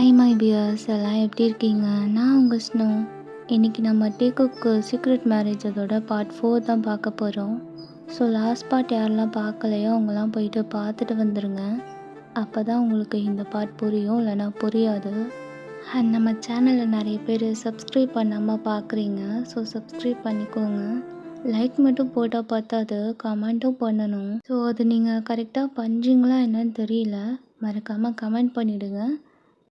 Hi my peers எல்லாம் எப்படி இருக்கீங்க? நான் உங்கள் ஸ்னோ. இன்றைக்கி நம்ம டீகுக்கு சீக்ரெட் மேரேஜ் அதோட பார்ட் 4 தான் பார்க்க போகிறோம். ஸோ லாஸ்ட் பார்ட் யாரெல்லாம் பார்க்கலையோ அவங்களாம் போயிட்டு பார்த்துட்டு வந்துடுங்க. அப்போ தான் உங்களுக்கு இந்த பார்ட் புரியும், இல்லைனா புரியாது. அண்ட் நம்ம சேனலில் நிறைய பேர் சப்ஸ்கிரைப் பண்ணாமல் பார்க்குறீங்க. ஸோ சப்ஸ்கிரைப் பண்ணிக்கோங்க. லைக் மட்டும் போட்டால் பார்த்தாது, கமெண்ட்டும் பண்ணணும். ஸோ அது நீங்கள் கரெக்டாக பண்ணுறீங்களா என்னன்னு தெரியல. மறக்காமல் கமெண்ட் பண்ணிவிடுங்க.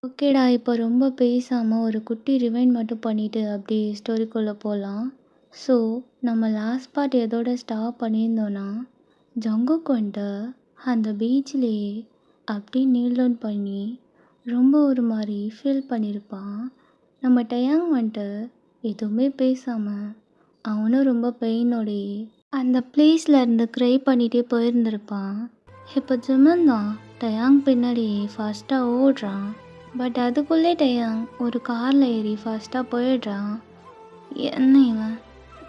ஓகேடா, இப்போ ரொம்ப பேசாமல் ஒரு குட்டி ரிவைண்ட் மட்டும் பண்ணிவிட்டு அப்படி ஸ்டோரிக்குள்ளே போகலாம். ஸோ நம்ம லாஸ்ட் பார்ட் எதோட ஸ்டாப் பண்ணியிருந்தோன்னா, ஜங்குக் வந்துட்டு அந்த பீச்லேயே அப்படி நீல் டவுன் பண்ணி ரொம்ப ஒரு மாதிரி ஃபீல் பண்ணியிருப்பான். நம்ம டயாங் வந்துட்டு எதுவுமே பேசாமல் அவனும் ரொம்ப பெயினோடையே அந்த பிளேஸில் இருந்து க்ரை பண்ணிகிட்டே போயிருந்திருப்பான். இப்போ ஜிமன் தான் டயாங் பின்னாடி ஃபாஸ்ட்டாக ஓடுறான். பட் அதுக்குள்ளே டயாங் ஒரு காரில் ஏறி ஃபாஸ்ட்டாக போயிடுறான். என்ன இவன்,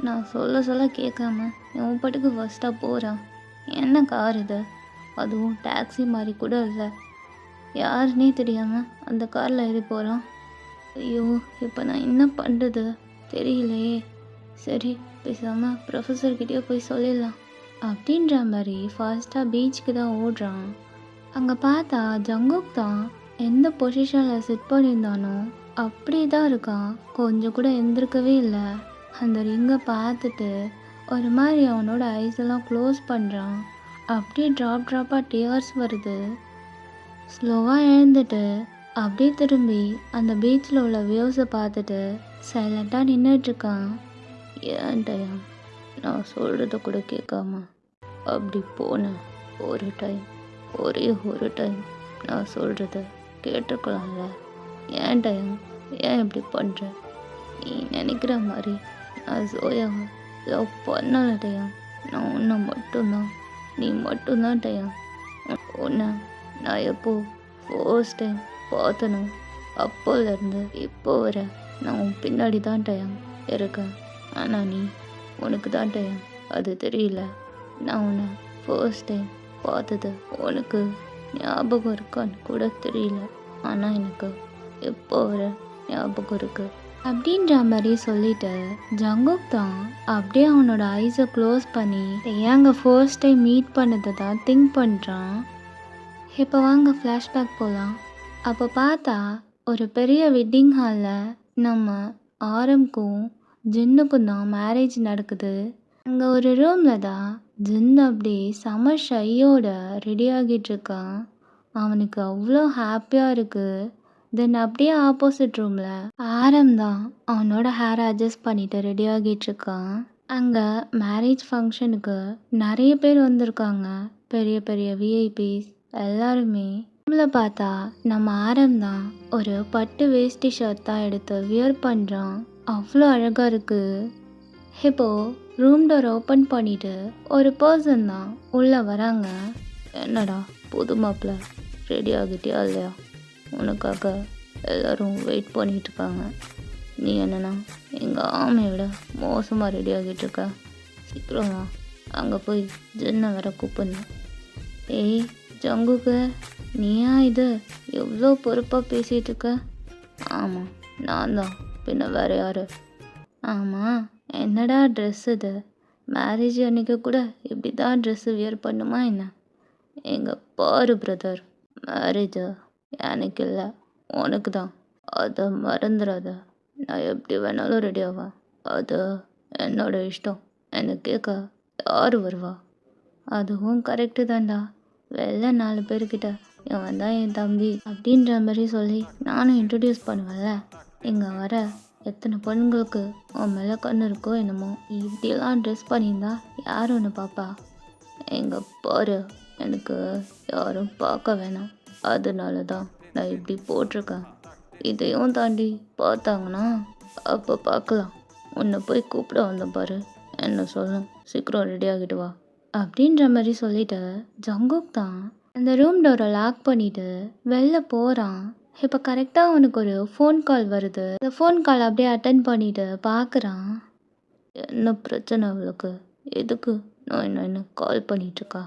நான் சொல்ல கேட்காம இவன் பாட்டுக்கு ஃபஸ்ட்டாக போகிறான். என்ன கார் இது, அதுவும் டாக்ஸி மாதிரி கூட இல்லை. யாருன்னே தெரியாமல் அந்த காரில் ஏறி போகிறான். ஐயோ, இப்போ நான் என்ன பண்ணுறது தெரியலையே. சரி, பேசாமல் ப்ரொஃபஸர்கிட்டயே போய் சொல்லிடலாம் அப்படின்ற மாதிரி ஃபாஸ்ட்டாக பீச்சுக்கு தான் ஓடுறான். அங்கே பார்த்தா ஜங்குக் தான் எந்த பொசிஷனில் செட் பண்ணியிருந்தானோ அப்படி தான் இருக்கான். கொஞ்சம் கூட எந்திருக்கவே இல்லை. அந்த ரிங்கை பார்த்துட்டு ஒரு மாதிரி அவனோட ஐஸ் எல்லாம் க்ளோஸ் பண்ணுறான். அப்படியே ட்ராப்பாக டியர்ஸ் வருது. ஸ்லோவாக எழுந்துட்டு அப்படியே திரும்பி அந்த பீச்சில் உள்ள வியூஸை பார்த்துட்டு சைலண்ட்டாக நின்றுட்டுருக்கான். ஏன்டையா நான் சொல்கிறத கூட கேட்காம அப்படி போனேன். ஒரே ஒரு டைம் நான் சொல்கிறத கேட்டுக்கலாம்ல. ஏன் டைம், ஏன் இப்படி பண்ணுற? நீ நினைக்கிற மாதிரி நான் சோயாவை லவ் பண்ணல டைம். நான் உன்னை மட்டும்தான், நீ மட்டும்தான் டைம். உன்னை நான் எப்போ ஃபர்ஸ்ட் டைம் பார்த்தனோ அப்போலேருந்து இப்போ வர நான் உன் பின்னாடி தான் டைம் இருக்கேன். ஆனால் நீ உனக்கு தான் டைம் அது தெரியல. நான் உன்னை ஃபர்ஸ்ட் டைம் பார்த்தது உனக்கு ஞாபகம் இருக்கான்னு கூட தெரியல. ஆனால் எனக்கு எப்போ வர ஞாபகம் இருக்கு அப்படின்ற மாதிரி சொல்லிட்டு ஜங்குக் தான் அப்படியே அவனோட ஐஸை க்ளோஸ் பண்ணி ஏங்க ஃபர்ஸ்ட் டைம் மீட் பண்ணதை தான் திங்க் பண்ணுறான். இப்போ வாங்க ஃப்ளாஷ்பேக் போகலாம். அப்போ பார்த்தா ஒரு பெரிய வெட்டிங் ஹாலில் நம்ம ஆரம்க்கும் ஜின்னுக்கும் தான் மேரேஜ் நடக்குது. அங்கே ஒரு ரூமில் தான் ஜின் அப்படியே செம ஷையோட ரெடி ஆகிட்டு இருக்கான். அவனுக்கு அவ்வளோ ஹாப்பியாக இருக்குது. தென் அப்படியே ஆப்போசிட் ரூமில் ஆரம் தான் அவனோட ஹேரை அட்ஜஸ்ட் பண்ணிட்டு ரெடி ஆகிட்டு இருக்கான். அங்கே மேரேஜ் ஃபங்க்ஷனுக்கு நிறைய பேர் வந்திருக்காங்க, பெரிய பெரிய விஐபிஸ் எல்லாருமே. ரூமில் பார்த்தா நம்ம ஆரம் தான் ஒரு பட்டு வேஷ்டி ஷர்ட் தான் எடுத்து வியர் பண்ணுறான். அவ்வளோ அழகாக இருக்குது. இப்போ ரூம் டோர் ஓப்பன் பண்ணிட்டு ஒரு பர்சன் தான் உள்ளே வராங்க. என்னடா புது மாப்பிள்ள, ரெடி ஆகிட்டியா இல்லையா? உனக்காக எல்லோரும் வெயிட் பண்ணிகிட்ருக்காங்க. நீ என்னன்னா எங்கள் ஆமையை விட மோசமாக ரெடி ஆகிட்டுருக்க. சீக்கிரமா அங்கே போய் ஜின்னை வேற கூப்பிடணும். ஏய் ஜங்குக்கு, நீயா இது எவ்வளோ பொறுப்பாக பேசிகிட்டு இருக்க? ஆமாம், நான் தான், பின்ன வேறு யார்? ஆமாம், என்னடா ட்ரெஸ் இது? மேரேஜ் அன்றைக்கி கூட இப்படி தான் ட்ரெஸ்ஸு வியர் பண்ணுமா என்ன? எங்கள் பாரு பிரதர், மேரேஜா எனக்கு இல்லை, உனக்கு தான். அதை மறந்துடாத. நான் எப்படி வேணாலும் ரெடி ஆவேன், அது என்னோட இஷ்டம். எனக்கு கேட்க யார் வருவா? அதுவும் கரெக்டு தான்டா. வெளில 4 பேர்கிட்ட இவன் தான் என் தம்பி அப்படின்ற மாதிரி சொல்லி நானும் இன்ட்ரடியூஸ் பண்ணுவேன்ல. இங்கே வர எத்தனை பெண்களுக்கு உன் மேலே கண்ணு இருக்கோ என்னமோ. இப்படியெல்லாம் ட்ரெஸ் பண்ணியிருந்தா யார் ஒன்று பாப்பா? எங்கே பாரு, எனக்கு யாரும் பார்க்க வேணாம், அதனால தான் நான் இப்படி போட்டிருக்கேன். இதையும் தாண்டி பார்த்தாங்கன்னா அப்போ பார்க்கலாம். உன்னை போய் கூப்பிட வந்த பாரு, என்ன சொல்லும். சீக்கிரம் ரெடி ஆகிட்டு வா அப்படின்ற மாதிரி சொல்லிட்டு ஜங்குக் தான் அந்த ரூம் டோரை லாக் பண்ணிட்டு வெளில போகிறான். இப்போ கரெக்டாக அவனுக்கு ஒரு ஃபோன் கால் வருது. அந்த ஃபோன் கால் அப்படியே அட்டன் பண்ணிட்டு பார்க்குறான். என்ன பிரச்சனை அவளுக்கு? எதுக்கு நான் என்ன கால் பண்ணிகிட்ருக்கா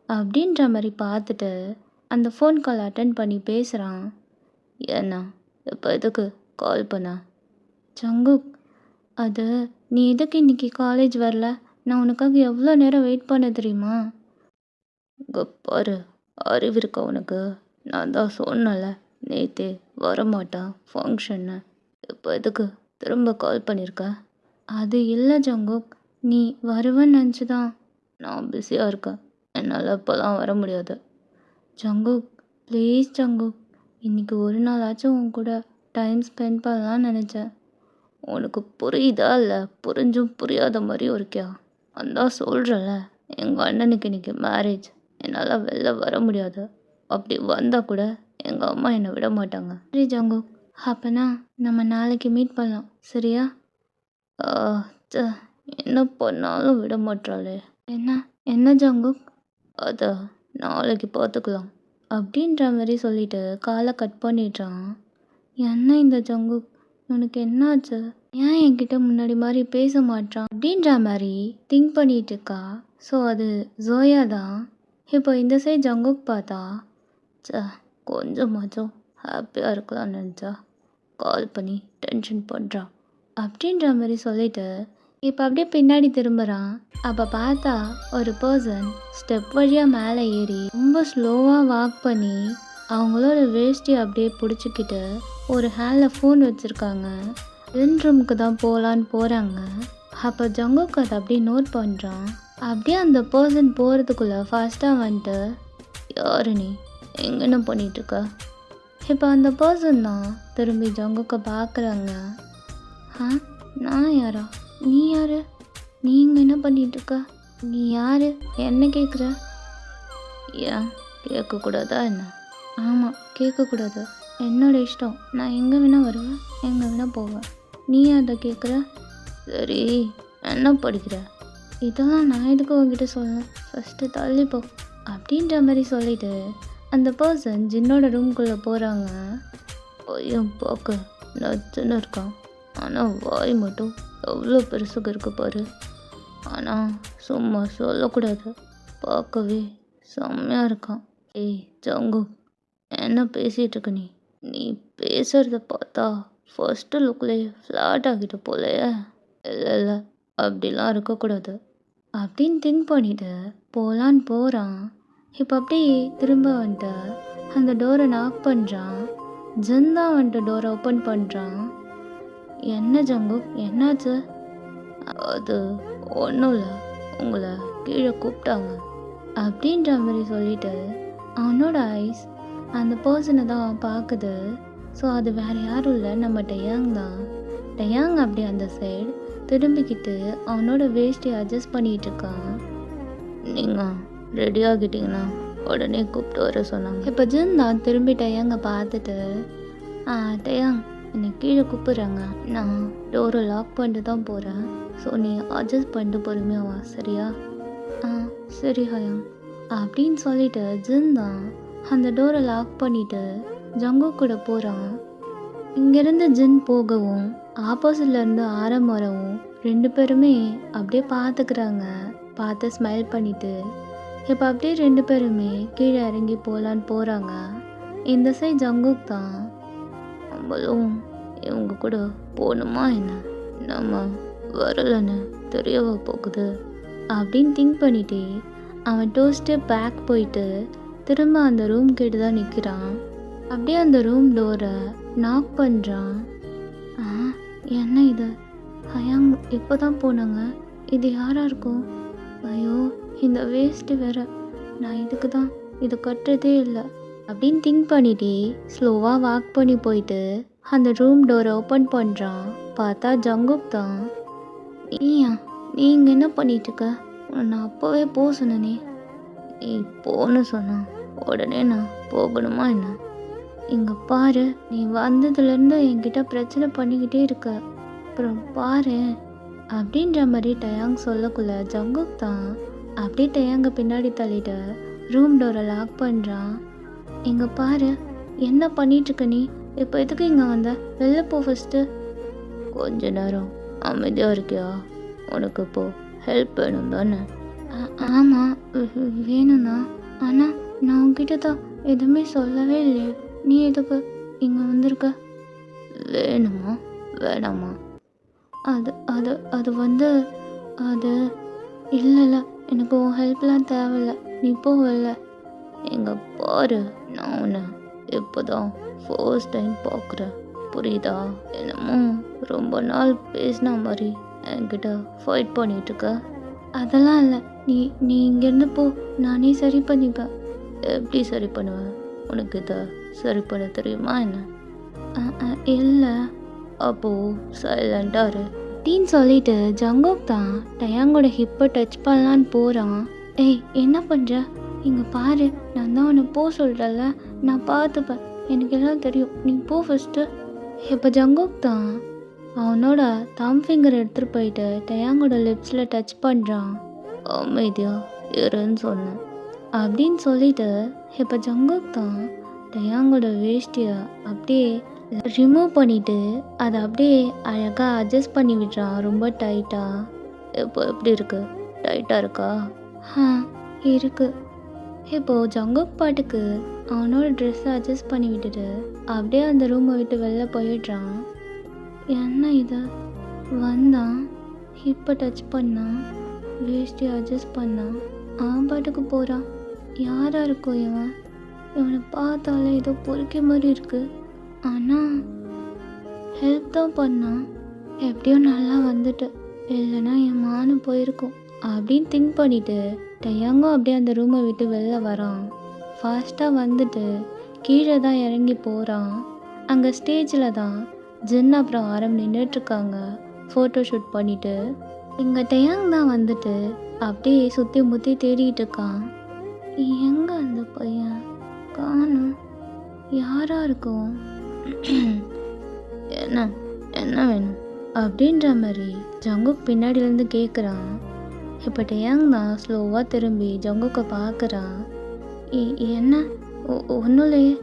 அப்படின்ற மாதிரி பார்த்துட்டு அந்த ஃபோன் கால் அட்டன் பண்ணி பேசுகிறான். ஏண்ணா இப்போ எதுக்கு கால் பண்ண? ஜங்குக், அது நீ எதுக்கு இன்னைக்கு காலேஜ் வரல? நான் உனக்காக எவ்வளோ நேரம் வெயிட் பண்ண தெரியுமா? இங்கே பாரு, அறிவு இருக்கா உனக்கு? நான் தான் சொன்னல நேத்தே வரமாட்டான் ஃபங்க்ஷன்னு. இப்போ எதுக்கு திரும்ப கால் பண்ணியிருக்க? அது இல்லை ஜங்குக், நீ வருவேன்னு நினச்சி தான். நான் பிஸியாக இருக்கேன், என்னால் இப்போலாம் வர முடியாது. ஜங்குக், ப்ளீஸ் ஜங்குக், இன்னைக்கு ஒரு நாளாச்சும் உன் கூட டைம் ஸ்பெண்ட் பண்ணலான்னு நினச்சேன். உனக்கு புரியுதா இல்லை புரிஞ்சும் புரியாத மாதிரியும் இருக்கியா? அதான் சொல்கிறேன்ல, எங்கள் அண்ணனுக்கு இன்னைக்கு மேரேஜ், என்னால் வெளில வர முடியாது. அப்படி வந்தால் கூட எங்கள் அம்மா என்னை விட மாட்டாங்க. சரி ஜங்குக், அப்போனா நம்ம நாளைக்கு மீட் பண்ணலாம், சரியா? ஆ, ச்சே, என்ன பண்ணாலும் விட மாட்டாளே. என்ன என்ன ஜங்குக்? அதை நாளைக்கு பார்த்துக்கலாம் அப்படின்ற மாதிரி சொல்லிட்டு காலை கட் பண்ணிடுறான். என்ன இந்த ஜங்குக், உனக்கு என்னாச்சு? ஏன் என்கிட்ட முன்னாடி மாதிரி பேச மாட்டான் அப்படின்ற மாதிரி திங்க் பண்ணிட்டு இருக்கா. ஸோ அது ஜோயா தான். இப்போ இந்த சைட் ஜங்குக் பார்த்தா, ச்சே, கொஞ்சமாச்சும் ஹாப்பியாக இருக்கலாம்னு நினச்சா கால் பண்ணி டென்ஷன் பண்ணுறான் அப்படின்ற மாதிரி சொல்லிட்டு இப்போ அப்படியே பின்னாடி திரும்புகிறான். அப்போ பார்த்தா ஒரு பர்சன் ஸ்டெப் வழியாக மேலே ஏறி ரொம்ப ஸ்லோவாக வாக் பண்ணி அவங்களோட வேஷ்டி அப்படியே பிடிச்சிக்கிட்டு ஒரு ஹேண்டில் ஃபோன் வச்சுருக்காங்க. ரூமுக்கு தான் போகலான்னு போகிறாங்க. அப்போ ஜங்குக் அதை அப்படியே நோட் பண்ணுறான். அப்படியே அந்த பர்சன் போகிறதுக்குள்ளே ஃபாஸ்ட்டாக வந்துட்டு, யாரு நீ, எங்கன்னு பண்ணிகிட்ருக்க? இப்போ அந்த பர்சன் தான் திரும்பி ஜங்குக்கை பார்க்குறாங்க. ஆ, நான் யாரா? நீ யார்? நீ இங்கே என்ன பண்ணிகிட்ருக்க? நீ யார் என்ன கேட்குற? ஏன் கேட்கக்கூடாதா என்ன? ஆமாம், கேட்கக்கூடாது, என்னோட இஷ்டம். நான் எங்கே வேணால் வருவேன், எங்கே வேணால் போவேன். நீ அதை கேட்குற? சரி, என்ன படிக்கிற? இதெல்லாம் நான் எதுக்கு உங்ககிட்ட சொல்லணும், ஃபஸ்ட்டு தள்ளிப்போ அப்படின்ற மாதிரி சொல்லிட்டு அந்த பர்சன் ஜின்னோட ரூம்குள்ளே போகிறாங்க. பையன் பார்க்க நச்சுன்னு இருக்கான், ஆனால் வாய் மட்டும் எவ்வளோ பெருசுக்கு இருக்கு பாரு. ஆனால் சும்மா சொல்லக்கூடாது, பார்க்கவே செம்மையாக இருக்கான். ஏய் ஜங்கு, என்ன பேசிகிட்டு இருக்க நீ? நீ பேசுகிறத பார்த்தா ஃபர்ஸ்ட்டு லுக்லேயே ஃப்ளாட் ஆகிட்டு போலையே. இல்லை இல்லை, அப்படிலாம் இருக்கக்கூடாது அப்படின்னு திங்க் பண்ணிவிட்டு போகலான்னு போகிறான். இப்போ அப்படியே திரும்ப வந்துட்டு அந்த டோரை நாக் பண்ணுறான். ஜின் தான் வந்துட்டு டோரை ஓப்பன் பண்ணுறான். என்ன ஜங்கு, என்னாச்சு? அது ஒன்றும் இல்லை, உங்களை கீழே கூப்பிட்டாங்க அப்படின்ற மாதிரி சொல்லிட்டு அவனோட ஐஸ் அந்த பர்சனை தான் பார்க்குது. ஸோ அது வேறு யாரும் இல்லை, நம்ம டயாங் தான். டயாங் அப்படி அந்த சைடு திரும்பிக்கிட்டு அவனோட வேஷ்டி அட்ஜஸ்ட் பண்ணிகிட்டு இருக்கான். நீங்கள் ரெடி ஆகிட்டீங்கன்னா உடனே கூப்பிட்டு வர சொன்னாங்க. இப்போ ஜின் தான் திரும்பி டயாங்கை பார்த்துட்டு, டயாங் என்னை கீழே கூப்பிட்றாங்க, நான் டோரை லாக் பண்ணிட்டு தான் போகிறேன். ஸோ நீ அட்ஜஸ்ட் பண்ணிட்டு பொறுமையாக வா, சரியா? சரி ஹயாங் அப்படின்னு சொல்லிட்டு ஜின் தான் அந்த டோரை லாக் பண்ணிவிட்டு ஜங்கு கூட போகிறான். இங்கேருந்து ஜின் போகவும் ஆப்போசிட்லேருந்து ஆரம் வரவும் ரெண்டு பேருமே அப்படியே பார்த்துக்கிறாங்க. பார்த்து ஸ்மைல் பண்ணிவிட்டு இப்போ அப்படியே ரெண்டு பேருமே கீழே இறங்கி போகலான்னு போகிறாங்க. இந்த சைட் ஜங்குக் தான், நம்மளும் இவங்க கூட போகணுமா என்ன, நம்ம வரலன்னு தெரியவா போகுது அப்படின்னு திங்க் பண்ணிட்டு அவன் 2 ஸ்டெப் பேக் போயிட்டு திரும்ப அந்த ரூம் கிட்ட தான் நிற்கிறான். அப்படியே அந்த ரூம் டோரை நாக் பண்ணுறான். என்ன இது, ஹயாங் இப்போ தான் போனாங்க, இது யாராக இருக்கும்? ஐயோ, இந்த வேஸ்ட்டு வேற, நான் இதுக்கு தான் இது கட்டுறதே இல்லை அப்படின்னு திங்க் பண்ணிட்டு ஸ்லோவாக வாக் பண்ணி போயிட்டு அந்த ரூம் டோரை ஓப்பன் பண்ணுறான். பார்த்தா ஜங்குக் தான். நீயா, நீ இங்கே என்ன பண்ணிகிட்ருக்க? நான் அப்போவே போக சொன்னனே. நீ போன்னு சொன்ன உடனே நான் போகணுமா என்ன? இங்கே பாரு, நீ வந்ததுலேருந்து என்கிட்ட பிரச்சனை பண்ணிக்கிட்டே இருக்க, அப்புறம் பாரு அப்படின்ற மாதிரி டயாங் சொல்லக்குள்ள ஜங்குக் தான் அப்படியே டயாங்க பின்னாடி தள்ளிட்டு ரூம் டோரை லாக் பண்ணுறான். இங்கே பாரு, என்ன பண்ணிகிட்ருக்க நீ? இப்போ எதுக்கு இங்கே வந்த? வெளில போ ஃபஸ்ட்டு. கொஞ்ச நேரம் அமைதியாக இருக்கியா? உனக்கு இப்போ ஹெல்ப் வேணும் தானே? ஆமாம் வேணும்ண்ணா, ஆனால் நான் உங்ககிட்ட தான் எதுவுமே சொல்லவே இல்லையே, நீ எதுக்கு இங்கே வந்திருக்க? வேணுமா வேணாமா? அது அது அது வந்து அது இல்லை எனக்கு உன் ஹெல்ப்லாம் தேவையில்ல, நீ போகல. எங்க பாரு, நான் உன்னை இப்போதான் ஃபர்ஸ்ட் டைம் பார்க்குறேன், புரியுதா? என்னமோ ரொம்ப நாள் பேசின மாதிரி என்கிட்ட ஃபைட் பண்ணிட்டு இருக்க. அதெல்லாம் இல்லை, நீ நீ இங்கேருந்து போ, நானே சரி பண்ணிப்பேன். எப்படி சரி பண்ணுவேன்? உனக்கு இதை சரி பண்ண தெரியுமா என்ன? இல்லை. அப்போது சைலண்டாக இரு அப்படின்னு சொல்லிட்டு ஜங்கோக் தான் டயாங்கோட ஹிப்பை டச் பண்ணலான்னு போகிறான். ஏய், என்ன பண்ணுற? இங்கே பாரு, நான் தான் உன்னை போ சொல்கிறேன்ல, நான் பார்த்துப்பேன், எனக்கு எல்லாம் தெரியும், நீ போ ஃபஸ்ட்டு. இப்போ ஜங்கோக் தான் அவனோட தம் ஃபிங்கர் எடுத்துகிட்டு போயிட்டு டயாங்கோட லிப்ஸில் டச் பண்ணுறான். அமைதியா இருன்னு சொன்னேன் அப்படின்னு சொல்லிட்டு இப்போ ஜங்கோக் தான் டயாங்கோட வேஷ்டியை அப்படியே ரிமூவ் பண்ணிவிட்டு அதை அப்படியே அழகாக அட்ஜஸ்ட் பண்ணி விடுறான் ரொம்ப டைட்டாக. இப்போ எப்படி இருக்கு? டைட்டாக இருக்கா? இருக்கு. இப்போது ஜங்கோக் பாட்டுக்கு அவனோட ட்ரெஸ்ஸை அட்ஜஸ்ட் பண்ணி விட்டுட்டு அப்படியே அந்த ரூமை விட்டு வெளில போயிடுறான். என்ன இது? வந்தான், ஹிப்பை டச் பண்ணான், வேஷ்டியை அட்ஜஸ்ட் பண்ணான், அவன் பாட்டுக்கு போகிறான். யாராக இருக்கும் இவன்? இவனை பார்த்தாலே ஏதோ பொறுக்கி மாதிரி இருக்குது. ஆனால் ஹெல்ப் தான் பண்ணான், எப்படியோ நல்லா வந்துட்டு, இல்லைன்னா என் மானம் போயிருக்கும் அப்படின்னு திங்க் பண்ணிவிட்டு டயாங்கும் அப்படியே அந்த ரூமை விட்டு வெளில வரான். ஃபாஸ்ட்டாக வந்துட்டு கீழே தான் இறங்கி போகிறான். அங்கே ஸ்டேஜில் தான் ஜின் அப்புறம் ஆரம் நின்றுட்டுருக்காங்க ஃபோட்டோ ஷூட் பண்ணிவிட்டு. இங்கே டயாங் தான் வந்துட்டு அப்படியே சுற்றி முற்றி தேடிட்டு இருக்கான். எங்கே அந்த பையன்? காணும். யாராக இருக்கும்? என்ன என்ன வேணும் அப்படின்ற மாதிரி ஜங்குக் பின்னாடியிலேருந்து கேட்குறான். இப்போ டயாங் தான் ஸ்லோவாக திரும்பி ஜங்குக்கை பார்க்குறான். என்ன? ஒன்றும் இல்லையே.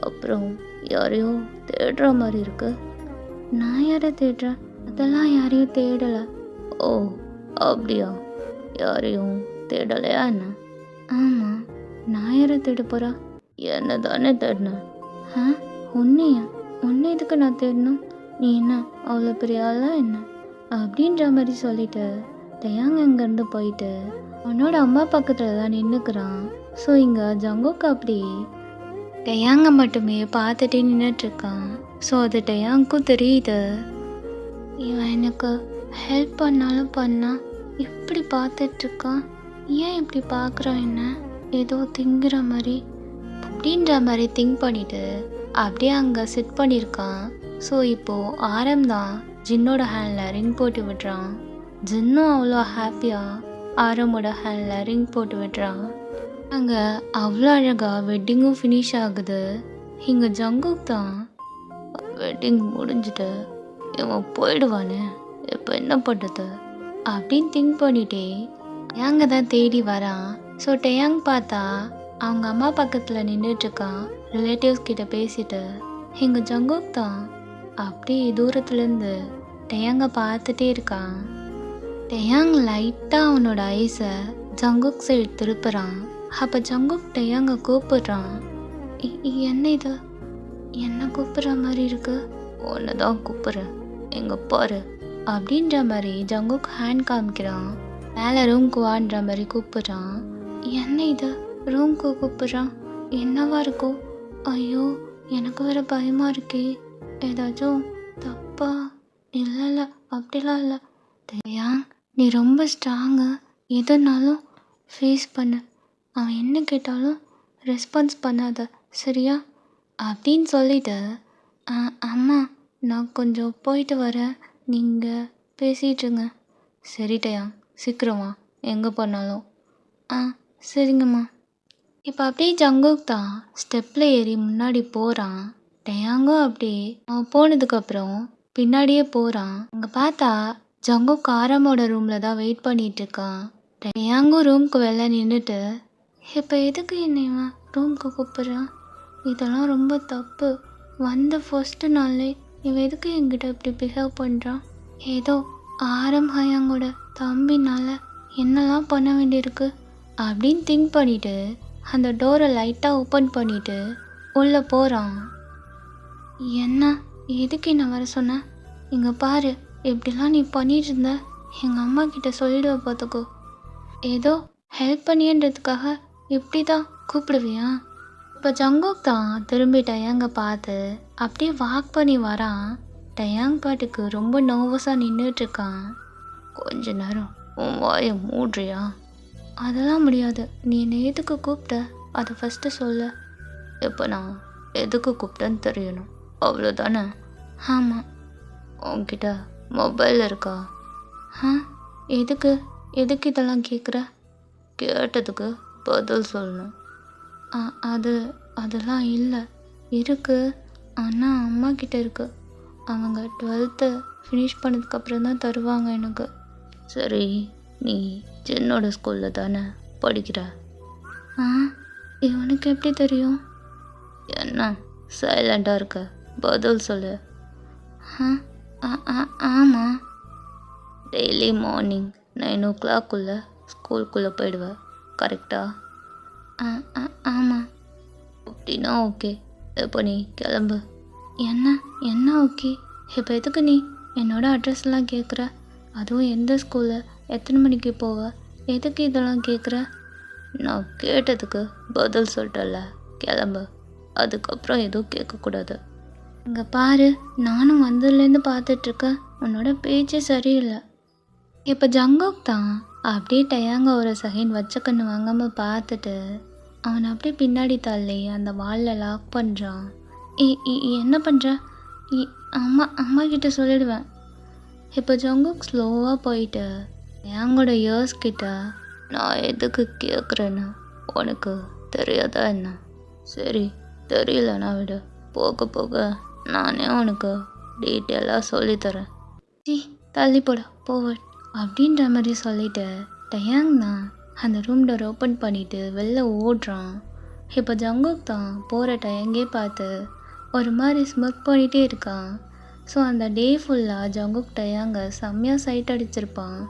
அப்புறம் யாரையோ தேடுற மாதிரி இருக்கு. நான் யாரை தேடுறேன்? அதெல்லாம் யாரையும் தேடலை. ஓ அப்படியா? யாரையும் தேடலையா என்ன? ஆமாம், நான் யாரை தேட போகிறா? என்ன தானே தேடினேன். உன்னையா? உன்னை எதுக்கு நான் தேடணும்? நீ என்ன அவ்வளோ பெரிய ஆளா என்ன? அப்படின்ற மாதிரி சொல்லிட்டு டயாங் அங்கேருந்து போயிட்டு அவனோட அம்மா பக்கத்தில் தான் நின்றுக்கிறான். ஸோ இங்கே ஜங்கோக் அப்படி டயாங்கை மட்டுமே பார்த்துட்டே நின்றுட்டுருக்கான். ஸோ அது டயாங்க்கும் தெரியுது. இவன் எனக்கு ஹெல்ப் பண்ணாலும் பண்ணா, இப்படி பார்த்துட்ருக்கான். ஏன் இப்படி பார்க்குறான்? என்ன ஏதோ திங்குற மாதிரி அப்படின்ற மாதிரி திங்க் பண்ணிவிட்டு அப்படியே அங்கே சிட் பண்ணியிருக்கான். ஸோ இப்போது ஆரம் தான் ஜின்னோட ஹேண்டில் ரிங் போட்டு விடுறான். ஜின்னும் அவ்வளோ ஹாப்பியாக ஆரமோட ஹேண்டில் ரிங் போட்டு விடுறான். அங்கே அவ்வளோ அழகாக வெட்டிங்கும் ஃபினிஷ் ஆகுது. இங்கே ஜங்குக் தான் வெட்டிங் முடிஞ்சுட்டு இவன் போயிடுவானே, இப்போ என்ன பண்ணுறது அப்படின்னு திங்க் பண்ணிட்டே டயாங்க தான் தேடி வரான். ஸோ டயாங் பார்த்தா அவங்க அம்மா பக்கத்தில் நின்றுட்டுருக்கான், ரிலேட்டிவ்ஸ் கிட்ட பேசிட்டு. இங்கே ஜங்குக் தான் அப்படியே தூரத்துலேருந்து டயாங்கை பார்த்துட்டே இருக்கான். டயாங் லைட்டாக அவனோட ஐஸை ஜங்குக் சைடு திருப்புறான். அப்போ ஜங்குக் டயாங்கை கூப்பிடுறான். என்ன இது? என்ன கூப்பிட்ற மாதிரி இருக்கு? ஒன்று தான் கூப்பிட்றேன், எங்கே பாரு அப்படின்ற மாதிரி ஜங்குக் ஹேண்ட் காமிக்கிறான். மேலே ரூம்க்கு வான்ற மாதிரி கூப்பிட்றான். என்ன இது? ரூம்க்கு கூப்பிட்றான், என்னவா இருக்கும்? ஐயோ, எனக்கு வேறு பயமாக இருக்கே, ஏதாச்சும் தப்பா? இல்லை அப்படிலாம் இல்லை. டயாங், நீ ரொம்ப ஸ்ட்ராங்கு, எதுனாலும் ஃபேஸ் பண்ணு, அவன் என்ன கேட்டாலும் ரெஸ்பான்ஸ் பண்ணாத, சரியா அப்படின்னு சொல்லிட்டு அம்மா நான் கொஞ்சம் போயிட்டு வரேன், நீங்கள் பேசிகிட்ருங்க. சரி டயாங், சீக்கிரமா, எங்கே போனாலும். சரிங்கம்மா. இப்போ அப்படியே ஜங்குக் தான் ஸ்டெப்பில் ஏறி முன்னாடி போகிறான். டயாங்கும் அப்படியே அவன் போனதுக்கப்புறம் பின்னாடியே போகிறான். அங்கே பார்த்தா ஜங்குக் ஆரமோட ரூமில் தான் வெயிட் பண்ணிகிட்ருக்கான். டயாங்கும் ரூமுக்கு வெளில நின்றுட்டு, இப்போ எதுக்கு என்னை ரூமுக்கு கூப்பிட்றான்? இதெல்லாம் ரொம்ப தப்பு. வந்த ஃபர்ஸ்ட்டு நாள்லே இவன் எதுக்கு என்கிட்ட இப்படி பிஹேவ் பண்ணுறான்? ஏதோ ஆரம் ஹயாங்கோட தம்பினால் என்னெல்லாம் பண்ண வேண்டியிருக்கு அப்படின்னு திங்க் பண்ணிவிட்டு அந்த டோரை லைட்டாக ஓப்பன் பண்ணிவிட்டு உள்ளே போகிறான். என்ன? எதுக்கு என்ன வர சொன்ன? இங்கே பாரு, இப்படிலாம் நீ பண்ணிட்டு இருந்த எங்கள் அம்மா கிட்ட சொல்லிடுவ பார்த்துக்கோ. ஏதோ ஹெல்ப் பண்ணியன்றதுக்காக இப்படி தான் கூப்பிடுவியா? இப்போ ஜங்குக் தான் திரும்பி டயாங்கை பார்த்து அப்படியே வாக் பண்ணி வரான். டயாங் பாட்டுக்கு ரொம்ப நர்வஸாக நின்றுட்டுருக்கான். கொஞ்ச நேரம் உன் வாயை மூடுறியா? அதெல்லாம் முடியாது. நீ என்னை எதுக்கு கூப்பிட்ட அதை ஃபஸ்ட்டு சொல்லு. இப்போ நான் எதுக்கு கூப்பிட்டேன்னு தெரியணும், அவ்வளோதானே? ஆமாம். உன்கிட்ட மொபைல் இருக்கா? ஆ, எதுக்கு எதுக்கு இதெல்லாம் கேட்குற? கேட்டதுக்கு பதில் சொல்லணும். அதெல்லாம் இல்லை. இருக்கு, ஆனால் அம்மா கிட்ட இருக்கு. அவங்க 12th ஃபினிஷ் பண்ணதுக்கப்புறம் தான் தருவாங்க எனக்கு. சரி, நீ ஜென்னோட ஸ்கூலில் தானே படிக்கிற? ஆ, இவனுக்கு எப்படி தெரியும்? என்ன சைலண்டாக இருக்க? பதில் சொல்லு. ஆமாம். டெய்லி மார்னிங் 9 o'clock ஸ்கூலுக்குள்ளே போயிடுவேன், கரெக்டா? ஆமாம். அப்படின்னா ஓகே, இப்போ நீ கிளம்பு. என்ன ஓகே? இப்போ எதுக்கு நீ என்னோட அட்ரஸ்லாம் கேட்குற? அதுவும் எந்த ஸ்கூலு, எத்தனை மணிக்கு போவ, எதுக்கு இதெல்லாம் கேட்குற? நான் கேட்டதுக்கு பதில் சொல்லிட்டல, கிளம்பு. அதுக்கப்புறம் எதுவும் கேட்கக்கூடாது. இங்கே பாரு, நானும் வந்ததுலேருந்து பார்த்துட்ருக்கேன், உன்னோட பேச்சே சரியில்லை. இப்போ ஜங்குக் தான் அப்படியே டயாங்க ஒரு செகண்ட் வச்ச கண்ணு வாங்காமல் பார்த்துட்டு அவனை அப்படியே பின்னாடி தள்ளி அந்த வாலில் லாக் பண்ணுறான். என்ன பண்ணுற? அம்மா கிட்ட சொல்லிடுவேன். இப்போ ஜங்குக் ஸ்லோவாக போயிட்டு டயாங்கோட இயர்ஸ் கிட்ட, நான் எதுக்கு கேட்குறேன்னு உனக்கு தெரியாதா என்ன? சரி, தெரியலனா விடு, போக போக நானே உனக்கு டீட்டெயிலாக சொல்லித்தரேன். தள்ளி போட போவட் அப்படின்ற மாதிரி சொல்லிட்டு டயாங் தான் அந்த ரூம் டோர் ஓப்பன் பண்ணிவிட்டு வெளில ஓடுறான். இப்போ ஜங்குக் தான் போகிற டயங்கே பார்த்து ஒரு மாதிரி ஸ்மக் பண்ணிகிட்டே இருக்கான். ஸோ அந்த டே ஃபுல்லாக ஜங்குக் டயாங்க செம்மையாக சைட் அடிச்சிருப்பான்.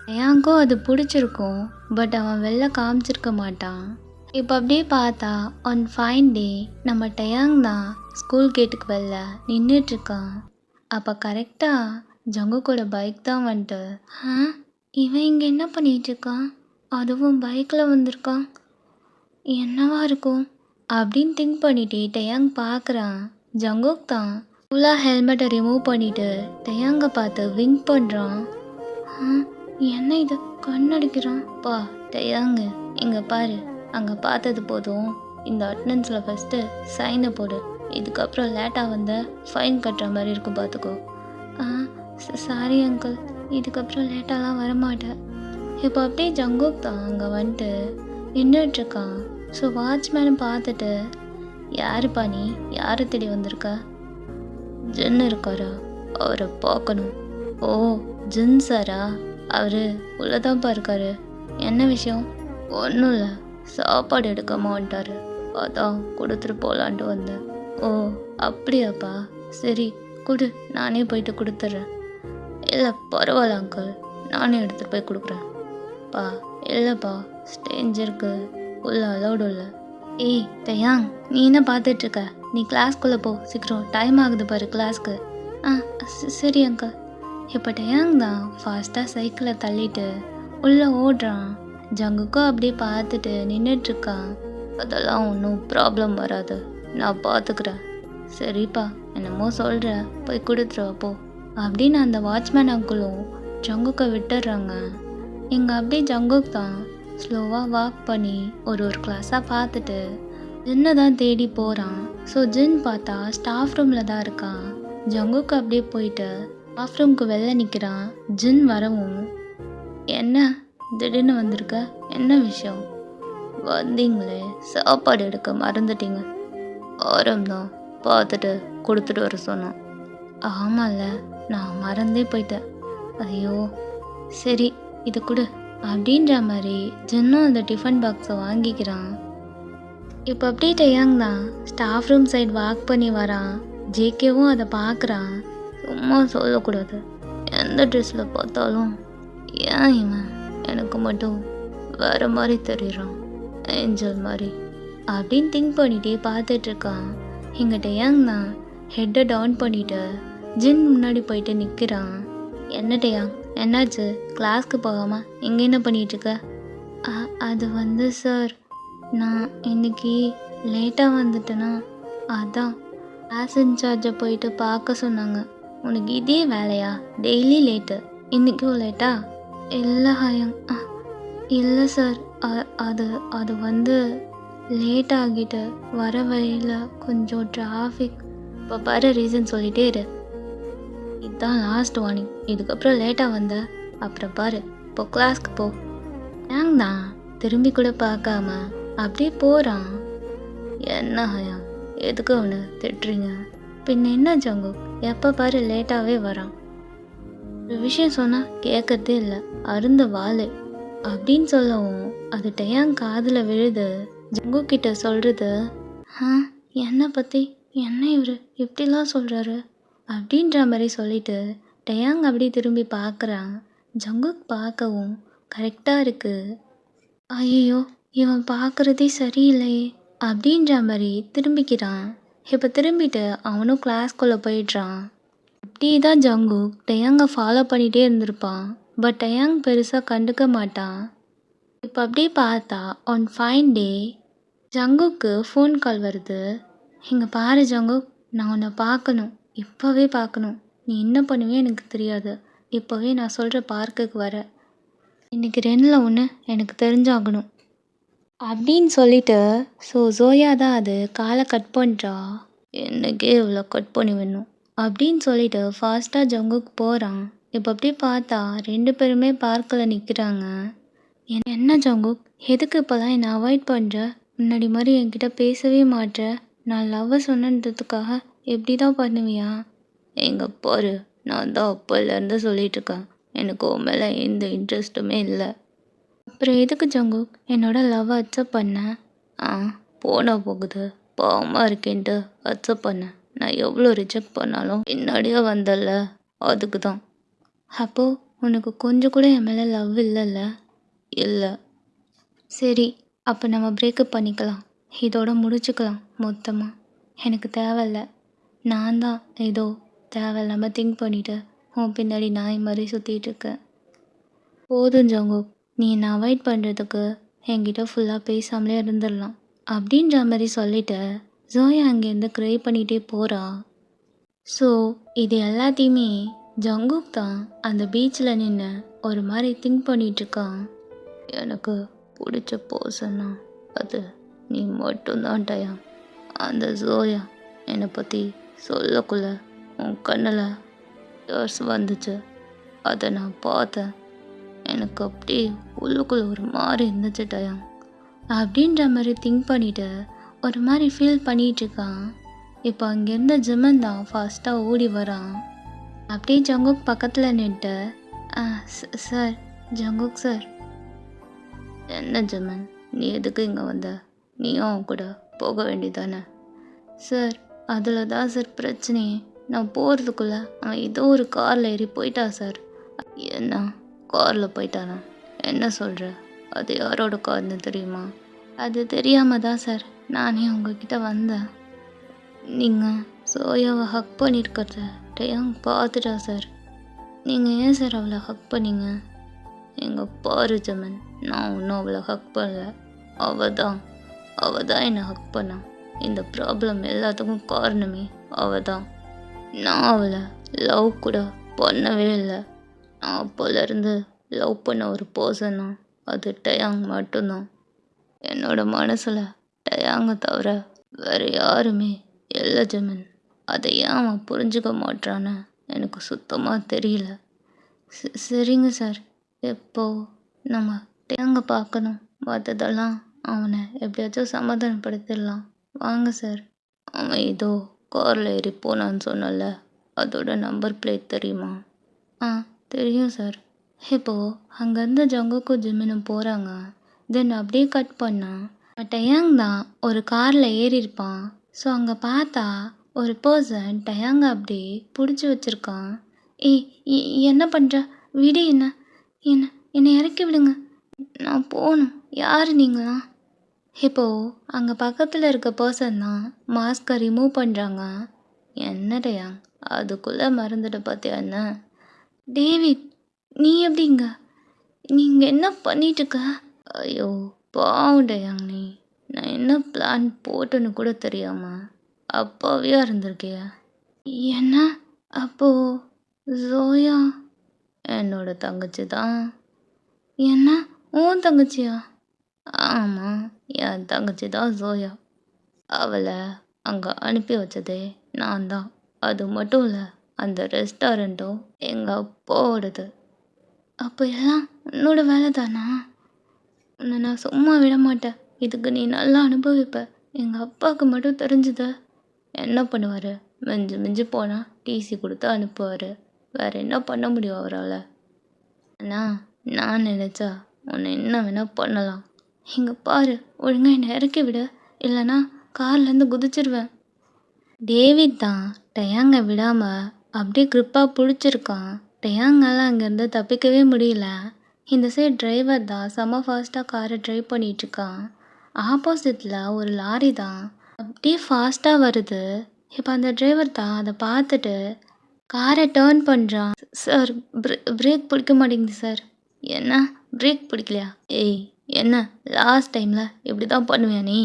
டயாங்கும் அது பிடிச்சிருக்கும், பட் அவன் வெளில காமிச்சிருக்க மாட்டான். இப்போ அப்படியே பார்த்தா ஒன் ஃபைன் டே நம்ம டயாங் தான் ஸ்கூல் கேட்டுக்கு வெளில நின்றுட்டுருக்கான். அப்போ கரெக்டாக ஜங்குக்கோட பைக் தான் வந்துட்டு, இவன் இங்கே என்ன பண்ணிகிட்ருக்கான்? அதுவும் பைக்கில் வந்திருக்கான், என்னவா இருக்கும் அப்படின்னு திங்க் பண்ணிட்டு டயாங் பார்க்குறான். ஜங்குக் தான் ஃபுல்லாக ஹெல்மெட்டை ரிமூவ் பண்ணிவிட்டு டயாங்கை பார்த்து விங்க் பண்ணுறான். என்ன இது, கண்ணடிக்கிறான் பா. டயாங்கு, இங்கே பாரு, அங்கே பார்த்தது போதும், இந்த அட்டனன்ஸில் ஃபஸ்ட்டு சைனை போடு. இதுக்கப்புறம் லேட்டாக வந்த ஃபைன் கட்டுற மாதிரி இருக்கும், பார்த்துக்கோ. சாரி அங்கிள், இதுக்கப்புறம் லேட்டாலாம் வரமாட்டேன். இப்போ அப்படியே ஜங்குக் தான் அங்கே வந்துட்டு நின்றுட்டுருக்கான். ஸோ வாட்ச்மேனும் பார்த்துட்டு, யாருப்பா நீ, யாரை தேடி வந்திருக்கா? ஜின் இருக்காரா, அவரை பார்க்கணும். ஓ, ஜின் சாரா, அவர் உள்ளதான்ப்பா இருக்காரு. என்ன விஷயம்? ஒன்றும் இல்லை, சாப்பாடு எடுக்காம வந்துட்டாரு, அதான் கொடுத்துட்டு போகலான்ட்டு வந்தேன். ஓ அப்படியாப்பா, சரி கொடு, நானே போயிட்டு கொடுத்துட்றேன். இல்லை பரவாயில்ல அங்கிள், நானே எடுத்துகிட்டு போய் கொடுக்குறேன். பா இல்லைப்பா, ஸ்டேஞ்சருக்கு உள்ள அலௌடு இல்லை. ஏய் டயாங், நீ என்ன பார்த்துட்ருக்க? நீ கிளாஸ்க்குள்ளே போ, சீக்கிரம் டைம் ஆகுது பாரு கிளாஸ்க்கு. சரி அங்கிள். இப்போ டயாங் தான் ஃபாஸ்ட்டாக சைக்கிளை தள்ளிட்டு உள்ளே ஓடுறான். ஜங்குக்கும் அப்படியே பார்த்துட்டு நின்றுட்டுருக்கான். அதெல்லாம் ஒன்றும் ப்ராப்ளம் வராது, நான் பார்த்துக்கிறேன். சரிப்பா, என்னமோ சொல்கிற, போய் கொடுத்துருவா போ அப்படின்னு அந்த வாட்ச்மேன் அங்கிளும் ஜங்குக்கை விட்டுடுறாங்க. இங்கே அப்படியே ஜங்குக் தான் ஸ்லோவாக வாக் பண்ணி ஒரு கிளாஸாக பார்த்துட்டு ஜின்னை தான் தேடி போகிறான். ஸோ ஜின் பார்த்தா ஸ்டாஃப் ரூமில் தான் இருக்கான். ஜங்குக்கு அப்படியே போயிட்டு ஸ்டாஃப் ரூமுக்கு வெளில நிற்கிறான். ஜின் வரவும், என்ன திடீர்னு வந்திருக்க, என்ன விஷயம்? வந்தீங்களே, சாப்பாடு எடுக்க மறந்துட்டீங்க. ஆரம்தான் பார்த்துட்டு கொடுத்துட்டு வர சொன்னான். ஆமாம்ல, நான் மறந்தே போயிட்டேன். ஐயோ சரி, இது கொடு அப்படின்ற மாதிரி ஜின்னும் அந்த டிஃபன் பாக்ஸை வாங்கிக்கிறான். இப்போ அப்படியே டயாங் தான் ஸ்டாஃப் ரூம் சைடு வாக் பண்ணி வரான். ஜேகேவும் அதை பார்க்குறான். சும்மா சொல்லக்கூடாது, எந்த ட்ரெஸ்ஸில் பார்த்தாலும் ஏன் இவன் எனக்கு மட்டும் வேறு மாதிரி தெரியுறான், ஏஞ்சல் மாதிரி அப்படின்னு திங்க் பண்ணிகிட்டே பார்த்துட்ருக்கான். இங்கே டயாங் தான் ஹெட்டை டவுன் பண்ணிட்டு ஜின் முன்னாடி போயிட்டு நிற்கிறான். என்ன டேயாங், என்னாச்சு? கிளாஸ்க்கு போகாமல் இங்கே என்ன பண்ணிகிட்ருக்க? அது வந்து சார், நான் இன்னைக்கு லேட்டாக வந்துட்டேனா, அதான் கிளாஸ் இன்சார்ஜை போயிட்டு பார்க்க சொன்னாங்க. உனக்கு இதே வேலையா? டெய்லி லேட்டு, இன்றைக்கும் லேட்டா? இல்லை ஹாயங், இல்லை சார், அது அது வந்து லேட் ஆகிட்டு வர வழியில் கொஞ்சம் டிராஃபிக். இப்போ பாரு, ரீசன் சொல்லிட்டே இரு. இதுதான் லாஸ்ட் வார்னிங். இதுக்கப்புறம் லேட்டாக வந்த அப்புறம் பாரு, இப்போ கிளாஸ்க்கு போ. ஏங் தான் திரும்பி கூட பார்க்காம அப்படியே போகிறான். என்ன ஹயா, எதுக்கு அவனை திட்டுறீங்க? பின்ன என்ன ஜங்கு, எப்போ பாரு லேட்டாகவே வரான். ஒரு விஷயம் சொன்னால் கேட்கறதே இல்லை, அருந்த வாள் அப்படின்னு சொல்லவும் அது டேயாங் காதில் விழுது. ஜங்கு கிட்ட சொல்கிறது, என்னை பற்றி என்ன இவர் இப்படிலாம் சொல்கிறாரு அப்படின்ற மாதிரி சொல்லிட்டு டேயாங் அப்படி திரும்பி பார்க்குறான். ஜங்குக் பார்க்கவும் கரெக்டாக இருக்குது. ஐயோ, இவன் பார்க்குறதே சரியில்லையே அப்படின்ற மாதிரி திரும்பிக்கிறான். இப்போ திரும்பிட்டு அவனும் கிளாஸ்குள்ளே போயிடுறான். இப்படி தான் ஜங்குக் டேயாங்கை ஃபாலோ பண்ணிகிட்டே இருந்திருப்பான். பட் டேயாங் பெருசாக கண்டுக்க மாட்டான். இப்போ அப்படியே பார்த்தா ஒன் ஃபைன் டே ஜங்குக்கு ஃபோன் கால் வருது. இங்கே பாரு ஜங்குக், நான் உன்னை பார்க்கணும், இப்போவே பார்க்கணும். நீ என்ன பண்ணுவே எனக்கு தெரியாது. இப்போவே நான் சொல்கிற பார்க்குக்கு வர. இன்றைக்கி 2ல் 1 எனக்கு தெரிஞ்சாகணும் அப்படின்னு சொல்லிட்டு ஜோயா தான் அது காலை கட் பண்ணுறா. என்னைக்கே இவ்வளோ கட் பண்ணி வேணும் அப்படின்னு சொல்லிட்டு ஃபாஸ்ட்டாக ஜங்குக்கு போகிறான். இப்போ அப்படியே பார்த்தா 2 பேருமே பார்க்கில் நிற்கிறாங்க. என்ன ஜங்குக், எதுக்கு இப்போலாம் என்னை அவாய்ட் பண்ணுற? முன்னாடி மாதிரி என்கிட்ட பேசவே மாட்டேற. நான் லவ்வை சொன்னதுக்காக எப்படி தான் பண்ணுவியா? எங்கே பாரு, நான் தான் அப்போலேருந்து சொல்லிகிட்ருக்கேன், எனக்கு உன் மேலே எந்த இன்ட்ரெஸ்ட்டுமே இல்லை. அப்புறம் எதுக்கு ஜங்குக் என்னோட லவ்வை அக்செப்ட் பண்ணேன்? போனால் போகுது, பாவமாக இருக்கேன்ட்டு அக்செப்ட் பண்ணேன். நான் எவ்வளோ ரிஜெக்ட் பண்ணாலும் பின்னாடியே வந்தல, அதுக்கு தான். அப்போது உனக்கு கொஞ்சம் கூட என் மேலே லவ் இல்லைல்ல? இல்லை. சரி, அப்போ நம்ம பிரேக்கப் பண்ணிக்கலாம், இதோட முடிச்சுக்கலாம் மொத்தமாக. எனக்கு தேவையில்ல. நான் தான் ஏதோ தேவையில்லாமல் திங்க் பண்ணிவிட்டு உன் பின்னாடி நாய் மாதிரி சுற்றிட்டுருக்கேன். போதும் ஜங்குக், நீ என்னை அவாய்ட் பண்ணுறதுக்கு என்கிட்ட ஃபுல்லாக பேசாமலே இருந்துடலாம் அப்படின்ற மாதிரி சொல்லிவிட்டு ஜோயா அங்கேருந்து க்ரை பண்ணிகிட்டே போகிறா. ஸோ இது எல்லாத்தையுமே ஜங்குக் தான் அந்த பீச்சில் நின்று ஒரு மாதிரி திங்க் பண்ணிகிட்ருக்கான். எனக்கு பிடிச்ச பர்சன்னா அது நீ மட்டும்தான் டேயாங். அந்த ஜோயா என்னை பற்றி சொல்லக்குள்ள உன் கண்ணில் டர்ஸ் வந்துச்சு. அதை நான் பார்த்தேன். எனக்கு அப்படியே உள்ளுக்குள்ளே ஒரு மாதிரி இருந்துச்சு டேயாங் அப்படின்ற மாதிரி திங்க் பண்ணிவிட்டு ஒரு மாதிரி ஃபீல் பண்ணிகிட்ருக்கான். இப்போ அங்கேருந்த ஜிமன் தான் ஃபாஸ்ட்டாக ஓடி வரான். அப்படியே ஜங்குக் பக்கத்தில் நின்றுட்டு, சார், ஜங்குக் சார். என்ன ஜிமன், நீ எதுக்கு இங்கே வந்த? நீயும் அவன் கூட போக வேண்டியதானே? சார், அதில் தான் சார் பிரச்சனையே. நான் போகிறதுக்குள்ளே அவன் ஏதோ ஒரு காரில் ஏறி போயிட்டா சார். என்ன காரில் போயிட்டானா? என்ன சொல்கிற? அது யாரோட கார்னு தெரியுமா? அது தெரியாமல் தான் சார் நானே உங்ககிட்ட வந்தேன். நீங்கள் சோயாவை ஹக் பண்ணியிருக்கிறத டேயாங் பார்த்துட்டா சார். நீங்கள் ஏன் சார் அவளை ஹக் பண்ணீங்க? எங்கள் பாரு ஜமன், நான் ஒன்றும் அவளை ஹக் பண்ணல. அவள் தான் என்னை ஹக் பண்ணான். இந்த ப்ராப்ளம் எல்லாத்துக்கும் காரணமே அவள் தான். நான் அவளை லவ் கூட பண்ணவே இல்லை. நான் அப்போலேருந்து லவ் பண்ண ஒரு பர்சன்னா அது டேயாங் மட்டும்தான். என்னோட மனசில் டேயாங்கை தவிர வேறு யாருமே இல்லை ஜமன். அதை ஏன் அவன் புரிஞ்சுக்க மாட்டான்னு எனக்கு சுத்தமாக தெரியல. சரிங்க சார், எப்போ நம்ம டேயாங்கை பார்க்கணும், மற்றதெல்லாம் அவனை எப்படியாச்சும் சமாதானப்படுத்திடலாம். வாங்க சார். அவன் ஏதோ காரில் ஏறி போனான்னு சொன்னல, அதோட நம்பர் பிளேட் தெரியுமா? தெரியும் சார். இப்போது அங்கேருந்து ஜங்குக்கும் ஜிமினும் போகிறாங்க. தென் அப்படியே கட் பண்ணால் டேயாங் தான் ஒரு காரில் ஏறியிருப்பான். ஸோ அங்கே பார்த்தா ஒரு பர்சன் டேயாங்கை அப்படியே பிடிச்சி வச்சுருக்கான். என்ன பண்ணுற? விடு, என்னை இறக்கி விடுங்க, நான் போகணும். யார் நீங்களாம்? இப்போது அங்கே பக்கத்தில் இருக்க பர்சன் தான் மாஸ்கை ரிமூவ் பண்ணுறாங்க. என்னடையா அதுக்குள்ளே மறந்துட்டு பார்த்தியா என்ன? டேவிட், நீ எப்படிங்க? நீங்கள் என்ன பண்ணிட்டுருக்க? ஐயோ பாவம் டயாங் நீ. நான் என்ன பிளான் போட்டுன்னு கூட தெரியாம அப்பாவியாக இருந்திருக்கியா? என்ன? அப்போது ஜோயா என்னோட தங்கச்சி தான். என்ன, உன் தங்கச்சியா? ஆமாம், என் தங்கச்சி தான் ஜோயா. அவளை அங்கே அனுப்பி வச்சதே நான் தான். அது மட்டும் இல்லை, அந்த ரெஸ்டாரண்ட்டும் எங்கள் அப்பாவோடது. அப்போ எல்லாம் உன்னோட வேலை தானா? உன்னை நான் சும்மா விட மாட்டேன். இதுக்கு நீ நல்லா அனுபவிப்ப. எங்கள் அப்பாவுக்கு மட்டும் தெரிஞ்சுது என்ன பண்ணுவார்? மிஞ்சி மிஞ்சி போனால் டிசி கொடுத்து அனுப்புவார். வேறு என்ன பண்ண முடியும் அவரால்? அண்ணா, நான் நினச்சா உன்னை என்ன வேணால் பண்ணலாம். இங்கே பாரு, ஒழுங்காக என்னை இறக்கி விடு, இல்லைனா கார்லேருந்து குதிச்சிருவேன். டேவிட் தான் டயாங்கை விடாமல் அப்படியே க்ரிப்பாக பிடிச்சிருக்கான். டயாங்கால் அங்கேருந்து தப்பிக்கவே முடியல. இந்த சைடு டிரைவர் தான் செம்ம ஃபாஸ்ட்டாக காரை ட்ரைவ் பண்ணிகிட்ருக்கான். ஆப்போசிட்டில் ஒரு லாரி தான் அப்படியே ஃபாஸ்ட்டாக வருது. இப்போ அந்த டிரைவர் தான் அதை பார்த்துட்டு காரை டேர்ன் பண்ணுறான். சார், பிரேக் பிடிக்க மாட்டேங்குது சார். என்ன பிரேக் பிடிக்கலையா? ஏய், என்ன லாஸ்ட் டைமில் இப்படி தான் பண்ணுவியா நீ?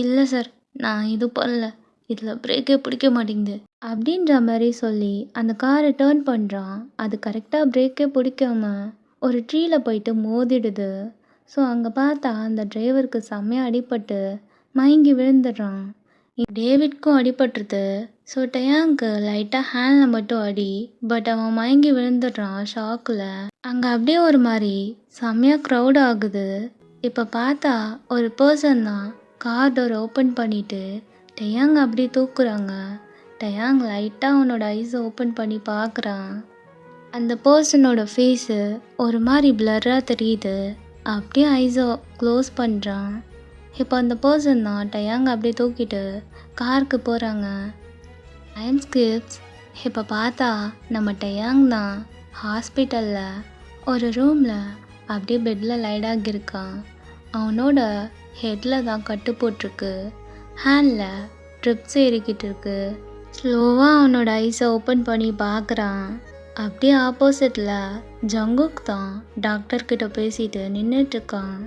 இல்லை சார், நான் இது பண்ணல, இதில் பிரேக்கே பிடிக்க மாட்டேங்குது அப்படின்ற மாதிரி சொல்லி அந்த காரை டேர்ன் பண்ணுறான். அது கரெக்டாக பிரேக்கே பிடிக்காம ஒரு ட்ரீயில் போயிட்டு மோதிடுது. ஸோ அங்கே பார்த்தா அந்த டிரைவருக்கு செம்மையாக அடிபட்டு மயங்கி விழுந்துடுறான். டேவிட்க்கும் அடிபட்டுருது. ஸோ டயாங்க்கு லைட்டாக ஹேண்டில் மட்டும் அடி. பட் அவன் மயங்கி விழுந்துடுறான் ஷாக்கில். அங்கே அப்படியே ஒரு மாதிரி செம்மையாக க்ரௌட் ஆகுது. இப்போ பார்த்தா ஒரு பர்சன் தான் கார் டோர் ஓப்பன் பண்ணிவிட்டு டயாங் அப்படியே தூக்குறாங்க. டயாங் லைட்டாக அவனோட ஐஸை ஓப்பன் பண்ணி பார்க்குறான். அந்த பர்சனோட ஃபேஸு ஒரு மாதிரி பிளர்ராக தெரியுது. அப்படியே ஐஸை க்ளோஸ் பண்ணுறான். இப்போ அந்த பர்சன் தான் டயாங் அப்படியே தூக்கிட்டு காருக்கு போகிறாங்க. Time Schiff's. இப்போ பார்த்தா நம்ம டயாங் தான் ஹாஸ்பிட்டலில் ஒரு ரூமில் அப்படியே பெட்டில் லைடாகியிருக்கான். அவனோட ஹெட்டில் தான் கட்டு போட்டிருக்கு. ஹேண்டில் ட்ரிப்ஸ் ஏறிக்கிட்டு இருக்கு. ஸ்லோவாக அவனோட ஐஸை ஓப்பன் பண்ணி பார்க்குறான். அப்படியே ஆப்போசிட்டில் ஜங்குக் தான் டாக்டர்கிட்ட பேசிட்டு நின்றுட்டுருக்கான்.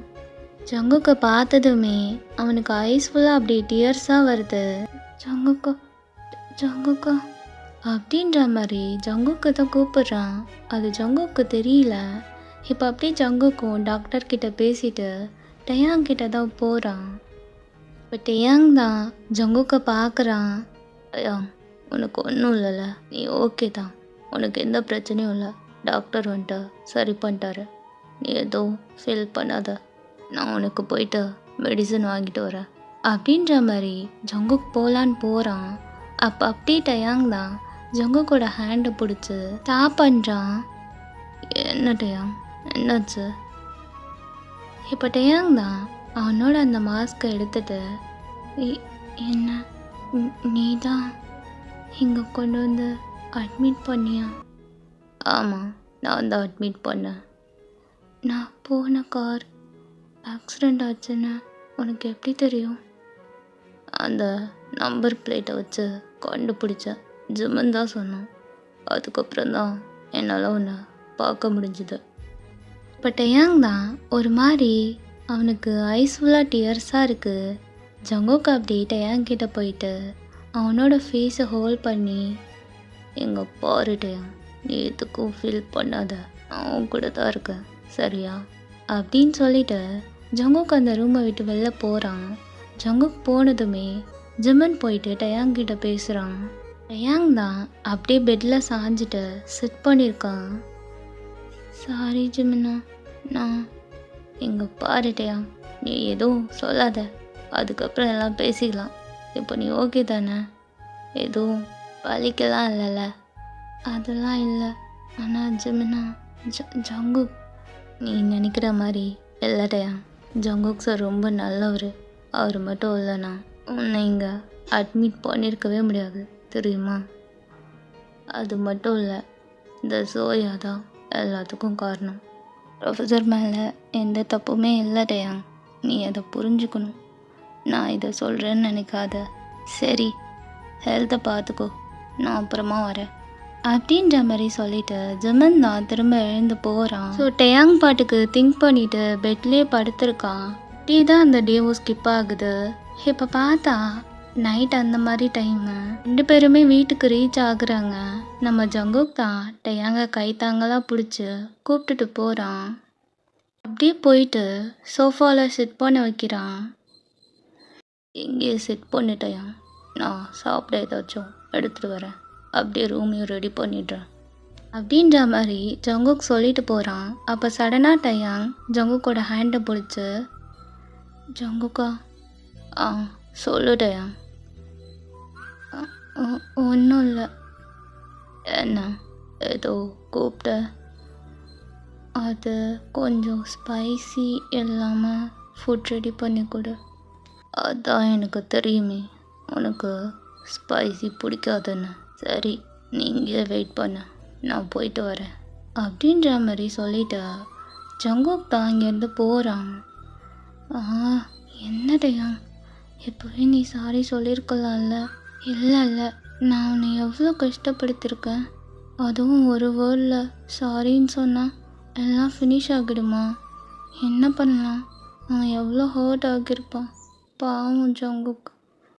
ஜங்குக்கை பார்த்ததுமே அவனுக்கு ஐஸ் ஃபுல்லாக அப்படியே டியர்ஸாக வருது. ஜங்குக்கா, ஜங்குக்கா அப்படின்ற மாதிரி ஜங்குக்கு தான் கூப்பிட்றான். அது ஜங்குக்கு தெரியல. இப்போ அப்படியே ஜங்குக்கும் டாக்டர்கிட்ட பேசிட்டு டயாங் கிட்ட தான் போகிறான். இப்போ டயாங் தான் ஜங்குக்கை பார்க்குறான். டயாங், உனக்கு ஒன்றும் இல்லைல்ல, நீ ஓகே தான், உனக்கு எந்த பிரச்சனையும் இல்லை, டாக்டர் வந்துட்டு சரி பண்ணிட்டாரு, நீ எதுவும் ஃபீல் பண்ணாத, நான் உனக்கு போயிட்டு மெடிசன் வாங்கிட்டு வரேன் அப்படின்ற மாதிரி ஜங்குக் போகலான்னு போகிறான். அப்போ அப்படியே டயாங் தான் ஜங்குக்கோட ஹேண்டை பிடிச்சி ஸ்டாப் பண்ணுறான். என்ன டயாங், என்னாச்சு? இப்போ டயாங் தான் அவனோட அந்த மாஸ்க்கை எடுத்துட்டு, என்ன நீ தான் இங்கே கொண்டு வந்து அட்மிட் பண்ணியா? ஆமாம், நான் தான் அட்மிட் பண்ணேன். நான் போன கார் ஆக்சிடெண்ட் ஆச்சுன்னு உனக்கு எப்படி தெரியும்? அந்த நம்பர் பிளேட்டை வச்சு கண்டுபிடிச்சேன், ஜிம்மன் தான் சொன்னான். அதுக்கப்புறம் தான் என்னால் உன்னை பார்க்க முடிஞ்சுது. இப்போ டயாங் தான் ஒரு மாதிரி அவனுக்கு ஐஸ் ஃபுல்லாக டியர்ஸாக இருக்குது. ஜங்குக் அப்படி டயாங் கிட்ட போயிட்டு அவனோட ஃபேஸை ஹோல்ட் பண்ணி, எங்கே பாரு டயாங், நீ எதுக்கும் ஃபீல் பண்ணாத, நான் கூட தான் இருக்கேன் சரியா அப்படின்னு சொல்லிட்டு ஜங்குக் அந்த ரூமை விட்டு வெளில போகிறான். ஜங்குக் போனதுமே ஜிம்மன் போயிட்டு டயாங் கிட்ட பேசுகிறான். டயாங் தான் அப்படியே பெட்டில் சாஞ்சிட்டு சிட் பண்ணியிருக்கான். சாரி ஜிம்மனா, நான் எங்கே பாரு டயாங், நீ எதுவும் சொல்லாத, அதுக்கப்புறம் எல்லாம் பேசிக்கலாம். இப்போ நீ ஓகே தானே? எதுவும் வலிக்கலாம் இல்லைல்ல? அதெல்லாம் இல்லை. ஆனால் ஜிம்மனா, ஜங்குக் நீ நினைக்கிற மாதிரி இல்லை டயாங். ஜங்குக் சார் ரொம்ப நல்லவர். அவர் மட்டும் இல்லைனா உன்னை இங்கே அட்மிட் பண்ணியிருக்கவே முடியாது தெரியுமா? அது மட்டும் இல்லை, இந்த ஜோயா தான் எல்லாத்துக்கும் காரணம். ப்ரொஃபஸர் மேலே எந்த தப்புமே இல்லை டயாங், நீ அதை புரிஞ்சுக்கணும். நான் இதை சொல்கிறேன்னு நினைக்காத. சரி, ஹெல்த்தை பார்த்துக்கோ, நான் அப்புறமா வரேன் அப்படின்ற மாதிரி சொல்லிட்டு ஜிமன் தான் திரும்ப எழுந்து போகிறான். ஸோ டேயாங் பாட்டுக்கு திங்க் பண்ணிட்டு பெட்லேயே படுத்திருக்கான். இப்படி தான் அந்த டேவும் ஸ்கிப் ஆகுது. இப்போ பார்த்தா நைட் அந்த மாதிரி டைமு 2 பேருமே வீட்டுக்கு ரீச் ஆகுறாங்க. நம்ம ஜங்குக் தான் டேயாங்க கைத்தாங்களாக பிடிச்சி கூப்பிட்டுட்டு போகிறான். அப்படியே போயிட்டு சோஃபாவில் சிட் பண்ண வைக்கிறான். எங்கேயே சிட் பண்ணிட்டேன், நான் சாப்பிட ஏதாச்சும் எடுத்துகிட்டு வரேன், அப்படியே ரூமையும் ரெடி பண்ணிடுறேன் அப்படின்ற மாதிரி ஜங்குக் சொல்லிட்டு போகிறான். அப்போ சடனாக டயாங் ஜங்குக்கோட ஹேண்டை பிடிச்சி, ஜங்குக்கா சொல்லு டயாங். ஒன்றும் இல்லை. என்ன ஏதோ கூப்பிட்ட? அது கொஞ்சம் ஸ்பைசி இல்லாமல் ஃபுட் ரெடி பண்ணி கொடு. அதான் எனக்கு தெரியுமே உனக்கு ஸ்பைசி பிடிக்காதுன்னு. சரி, நீங்கள் வெயிட் பண்ண, நான் போயிட்டு வரேன் அப்படின்ற மாதிரி சொல்லிட்டு ஜங்குக் தான் இங்கேருந்து போகிறான். என்னடையா, எப்போவே நீ சாரி சொல்லியிருக்கலாம்ல. இல்லை, நான் உன்னை எவ்வளோ கஷ்டப்படுத்திருக்கேன். அதுவும் ஒரு வேர்டில் சாரின்னு சொன்னால் எல்லாம் ஃபினிஷ் ஆகிடுமா? என்ன பண்ணலாம்? அவன் எவ்வளோ ஹர்ட் ஆகியிருப்பான். பாவம் ஜங்குக்.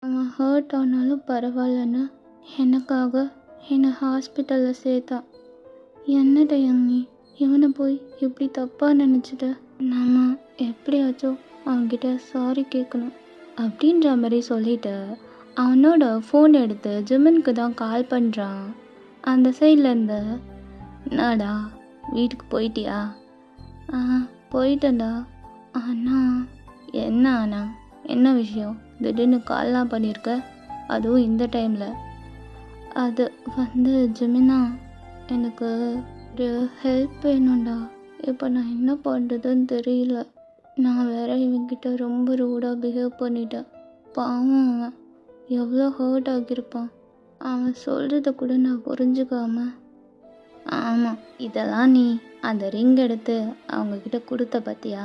அவன் ஹர்ட் ஆனாலும் பரவாயில்லன்னு எனக்காக என்னை ஹாஸ்பிட்டலில் சேர்த்தான். என்னடையா நீ இவனை போய் எப்படி தப்பாக நினச்சிட்ட? நம்ம எப்படியாச்சும் அவன்கிட்ட சாரி கேட்கணும் அப்படின்ற மாதிரி சொல்லிட்டு அவனோட ஃபோன் எடுத்து ஜிமனுக்கு தான் கால் பண்ணுறான். அந்த சைட்லேருந்து, என்னடா வீட்டுக்கு போயிட்டியா? போயிட்டேன்டா. அண்ணா என்ன விஷயம் திடீர்னு கால்லாம் பண்ணியிருக்க, அதுவும் இந்த டைமில்? அது ஜிமினா, எனக்கு ஒரு ஹெல்ப் வேணும்டா. இப்போ நான் என்ன பண்ணுறதுன்னு தெரியல. நான் வேற இவங்கிட்ட ரொம்ப ரூடாக பிஹேவ் பண்ணிட்டேன். பாவம், அவன் எவ்வளோ ஹர்ட் ஆகியிருப்பான். அவன் சொல்கிறத கூட நான் புரிஞ்சுக்காம. ஆமாம், இதெல்லாம் நீ அந்த ரிங் எடுத்து அவங்கக்கிட்ட கொடுத்த பார்த்தியா?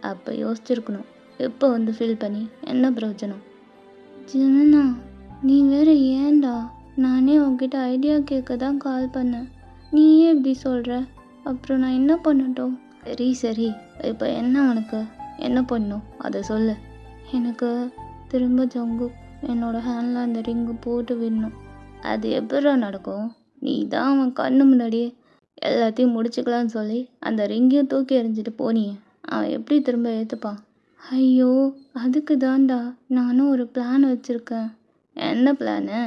அப்போ யோசிச்சிருக்கணும். இப்போ ஃபீல் பண்ணி என்ன பிரயோஜனம்? ஜிமினா, நீ வேற ஏன்டா? நானே உங்ககிட்ட ஐடியா கேட்க தான் கால் பண்ணேன். நீயே இப்படி சொல்கிற, அப்புறம் நான் என்ன பண்ணட்டும்? சரி, இப்போ என்ன உனக்கு என்ன பண்ணும் அதை சொல்லு. எனக்கு திரும்ப ஜங்குக் என்னோட ஹேண்டில் அந்த ரிங்கு போட்டு விடணும். அது எப்படா நடக்கும்? நீ தான் அவன் கண்ணு முன்னாடியே எல்லாத்தையும் முடிச்சுக்கலான்னு சொல்லி அந்த ரிங்கையும் தூக்கி எறிஞ்சிட்டு போனியே, அவன் எப்படி திரும்ப ஏற்றுப்பான்? ஐயோ, அதுக்கு தான்டா நானும் ஒரு பிளான் வச்சுருக்கேன். என்ன பிளானு?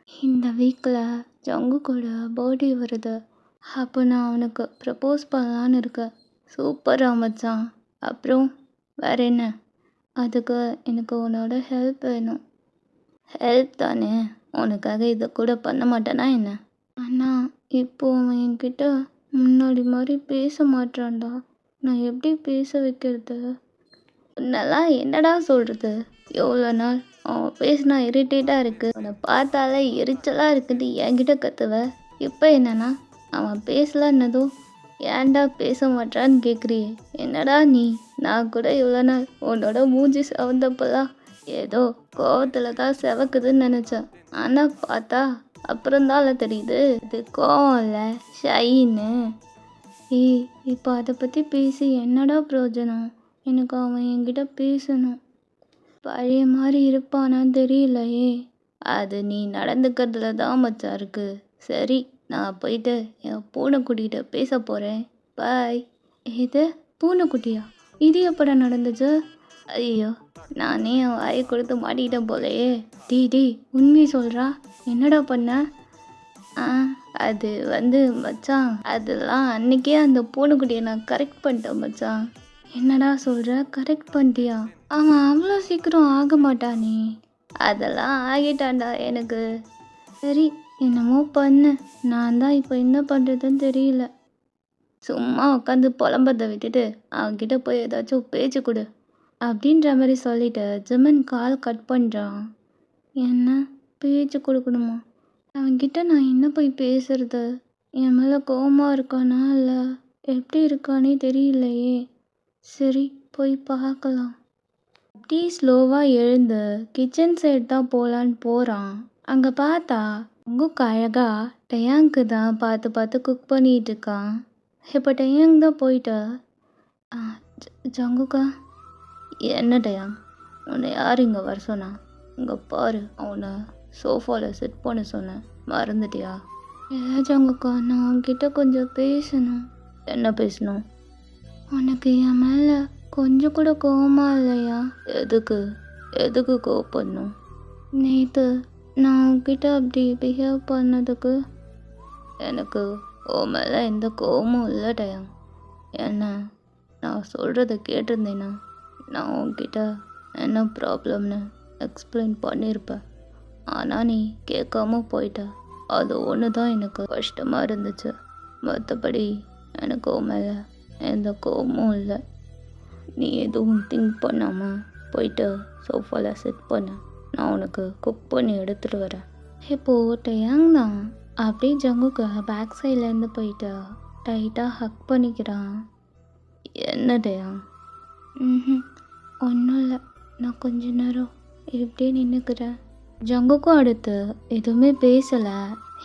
இந்த வீக்கில் ஜங்குக்கோட பர்த்டே வருது. அப்போ நான் அவனுக்கு ப்ரப்போஸ் பண்ணலான்னு இருக்கேன். சூப்பராக மச்சான். அப்புறம் வேற என்ன? அதுக்கு எனக்கு உன்னோட ஹெல்ப் வேணும். ஹெல்ப் தானே, உனக்காக இதை கூட பண்ண மாட்டேனா என்ன? ஆனால் இப்போ அவன் என்கிட்ட முன்னாடி மாதிரி பேச மாட்டான்டா. நான் எப்படி பேச வைக்கிறது? உன்னெல்லாம் என்னடா சொல்கிறது? எவ்வளோ நாள் அவன் பேசினா இரிட்டேட்டாக இருக்குது, அவனை பார்த்தாலே எரிச்சலாக இருக்குன்னு என்கிட்ட கத்துவ. இப்போ என்னன்னா அவன் பேசலான்னதும் ஏன்டா பேச மாட்டான்னு கேட்குறியே? என்னடா நீ? நான் கூட இவ்வளோ நாள் உன்னோட மூஞ்சி சவந்தப்பெல்லாம் ஏதோ கோவத்தில் தான் செவக்குதுன்னு நினச்சேன். ஆனால் பார்த்தா அப்புறம்தான் தெரியுது இது கோவம் இல்லை, ஷைன்னு. இப்போ அதை பற்றி பேசி என்னடா பிரயோஜனம்? எனக்கு அவன் என்கிட்ட பேசணும். பழைய மாதிரி இருப்பானான்னு தெரியலையே. அது நீ நடந்துக்கிறதுல தான் மச்சான் இருக்கு. சரி, நான் போயிட்டு என் பூனைக்குட்டிகிட்ட பேச போகிறேன். பாய். இது பூனைக்குட்டியா? இது எப்படா நடந்துச்சு? ஐயோ, நானே என் வாயை கொடுத்து மாட்டிக்கிட்டேன் போலையே. டீ உண்மையை சொல்கிறா, என்னடா பண்ண? அது மச்சான், அதெல்லாம் அன்னைக்கே அந்த பூனைக்குட்டியை நான் கரெக்ட் பண்ணிட்டேன் மச்சான். என்னடா சொல்கிற? கரெக்ட் பண்ணிட்டியா? அவன் அவ்வளோ சீக்கிரம் ஆக மாட்டானே. அதெல்லாம் ஆகிட்டான்டா எனக்கு. சரி, என்னமோ பண்ணு. நான் தான் இப்போ என்ன பண்ணுறதுன்னு தெரியல. சும்மா உட்காந்து புலம்பத்தை விட்டுட்டு அவன்கிட்ட போய் ஏதாச்சும் பேச்சு கொடு அப்படின்ற மாதிரி சொல்லிட்டு ஜிமன் கால் கட் பண்ணுறான். என்ன பேச்சு கொடுக்கணுமா? அவன்கிட்ட நான் என்ன போய் பேசுறது? என் மேலே கோவமாக இருக்கானா இல்லை எப்படி இருக்கானே தெரியலையே. சரி, போய் பார்க்கலாம். அப்படியே ஸ்லோவாக எழுந்து கிச்சன் சைடு தான் போகலான்னு போகிறான். அங்கே பார்த்தா ஜங்குக் அழகா டயாங்க்கு தான் பார்த்து பார்த்து குக் பண்ணிட்டு இருக்கான். இப்போ டயாங் தான் போயிட்டு "ஆ, ஜங்குக்கா." "என்ன டயாங், உன்னை யார் இங்கே வர சொன்னா? இங்கே பாரு, அவனை சோஃபாவில் செட் பண்ண சொன்னேன், மறந்துட்டியா?" "இல்லை ஜங்குக்கா, நான் உன்கிட்ட கொஞ்சம் பேசணும்." "என்ன பேசணும்?" "உனக்கு என் மேலே கொஞ்சம் கூட கோவமா இல்லையா?" "எதுக்கு எதுக்கு கோவப்படணும்?" "நேற்று நான் உன்கிட்ட அப்படி பிஹேவ் பண்ணதுக்கு." "எனக்கு உன் மேலே எந்த கோவமும் இல்லை டயாங். என்ன, நான் சொல்கிறத கேட்டிருந்தேன்னா நான் உன்கிட்ட என்ன ப்ராப்ளம்னு எக்ஸ்பிளைன் பண்ணியிருப்பேன். ஆனால் நீ கேட்காம போயிட்ட. அது ஒன்று தான் எனக்கு கஷ்டமாக இருந்துச்சு. மற்றபடி எனக்கு உன் மேலே எந்த கோவமும் இல்லை. நீ எதுவும் திங்க் பண்ணாமல் போயிட்டு சோஃபாவில் செட் பண்ண, நான் உனக்கு குக் பண்ணி எடுத்துகிட்டு வரேன்." இப்போது டயாங் தான் அப்படியே ஜங்குக்கு பேக் சைட்லேருந்து போயிட்டு டைட்டாக ஹக் பண்ணிக்கிறான். "என்ன டயாங்?" "ம், ஒன்றும் இல்லை, நான் கொஞ்ச நேரம் இப்படியே நின்றுக்கிறேன்." ஜங்குக்கும் அடுத்து எதுவுமே பேசலை.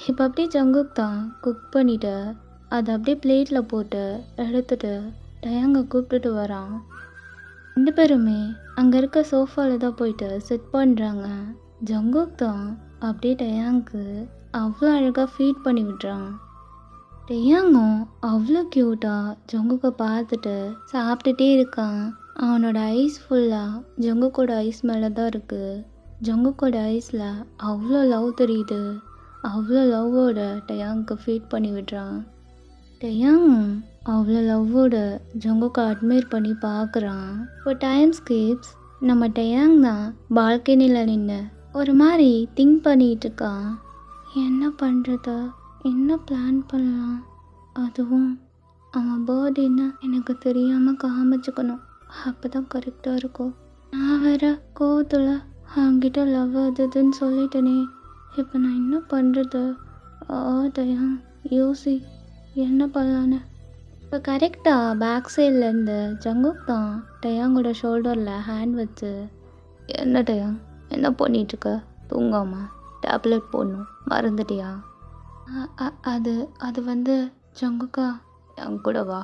இப்போ அப்படியே ஜங்குக் தான் குக் பண்ணிவிட்டு அதை அப்படியே பிளேட்டில் போட்டு எடுத்துட்டு டயாங்கை கூப்பிட்டுட்டு வரான். 2 பேருமே அங்கே இருக்க சோஃபாவில் தான் போயிட்டு செட் பண்ணுறாங்க. ஜங்குக் தான் அப்படியே டயாங்க்கு அவ்வளோ அழகாக ஃபீட் பண்ணி விடுறான். டயாங்கும் அவ்வளோ க்யூட்டாக ஜங்குக்கை பார்த்துட்டு சாப்பிட்டுட்டே இருக்கான். அவனோட ஐஸ் ஃபுல்லாக ஜங்குக்கோட ஐஸ் மேலே தான் இருக்குது. ஜங்குக்கோட ஐஸில் அவ்வளோ லவ் தெரியுது. அவ்வளோ லவ்வோட டயாங்க்கு ஃபீட் பண்ணி விடுறான். டயாங்கும் அவ்வளோ லவ்வோட ஜங்குக்கை அட்மையர் பண்ணி பார்க்குறான். இப்போ டைம் ஸ்கிப்ஸ். நம்ம டயாங் தான் பால்கனியில் நின்று ஒரு மாதிரி திங்க் பண்ணிகிட்டு இருக்கான். என்ன பண்ணுறது, என்ன பிளான் பண்ணலாம், அதுவும் அவன் பர்த்டேன்னு எனக்கு தெரியாமல் காமிச்சுக்கணும், அப்போ தான் கரெக்டாக இருக்கும். நான் வேற கோவத்தில் அவன்கிட்ட லவ் அதுன்னு சொல்லிட்டேனே, இப்போ நான் என்ன பண்ணுறது? டயாங், யோசி, என்ன பண்ணலான்னு. இப்போ கரெக்டாக பேக் சைட்லேருந்து ஜங்குக் தான் டயாங்கோட ஷோல்டரில் ஹேண்ட் வச்சு, "என்ன டயாங், என்ன பண்ணிகிட்ருக்க? தூங்காமா டேப்லெட் போடணும், மறந்துட்டியா?" அது அது வந்து ஜங்குக்கா, என் கூட வா."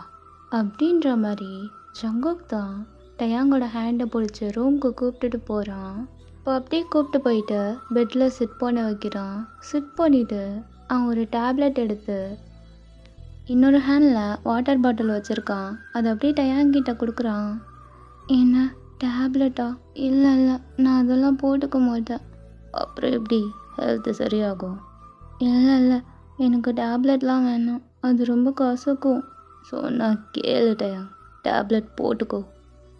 அப்படின்ற மாதிரி ஜங்குக் தான் டயாங்கோட ஹேண்டை பிடிச்சி ரூமுக்கு கூப்பிட்டுட்டு போகிறான். இப்போ அப்படியே கூப்பிட்டு போயிட்டு பெட்டில் சிட் பண்ண வைக்கிறான். சிட் பண்ணிவிட்டு அவன் ஒரு டேப்லெட் எடுத்து இன்னொரு ஹேண்டில் வாட்டர் பாட்டில் வச்சுருக்கான். அதை அப்படியே டயாங்கிட்ட கொடுக்குறான். "என்ன, டேப்லெட்டா?" "இல்லை இல்லை, நான் அதெல்லாம் போட்டுக்க மாட்டேன்." "அப்புறம் எப்படி ஹெல்த்து சரியாகும்?" "இல்லை இல்லை, எனக்கு டேப்லெட்லாம் வேணாம், அது ரொம்ப கசக்கும்." "சொன்னா கேளு டயாங், டேப்லெட் போட்டுக்கோ."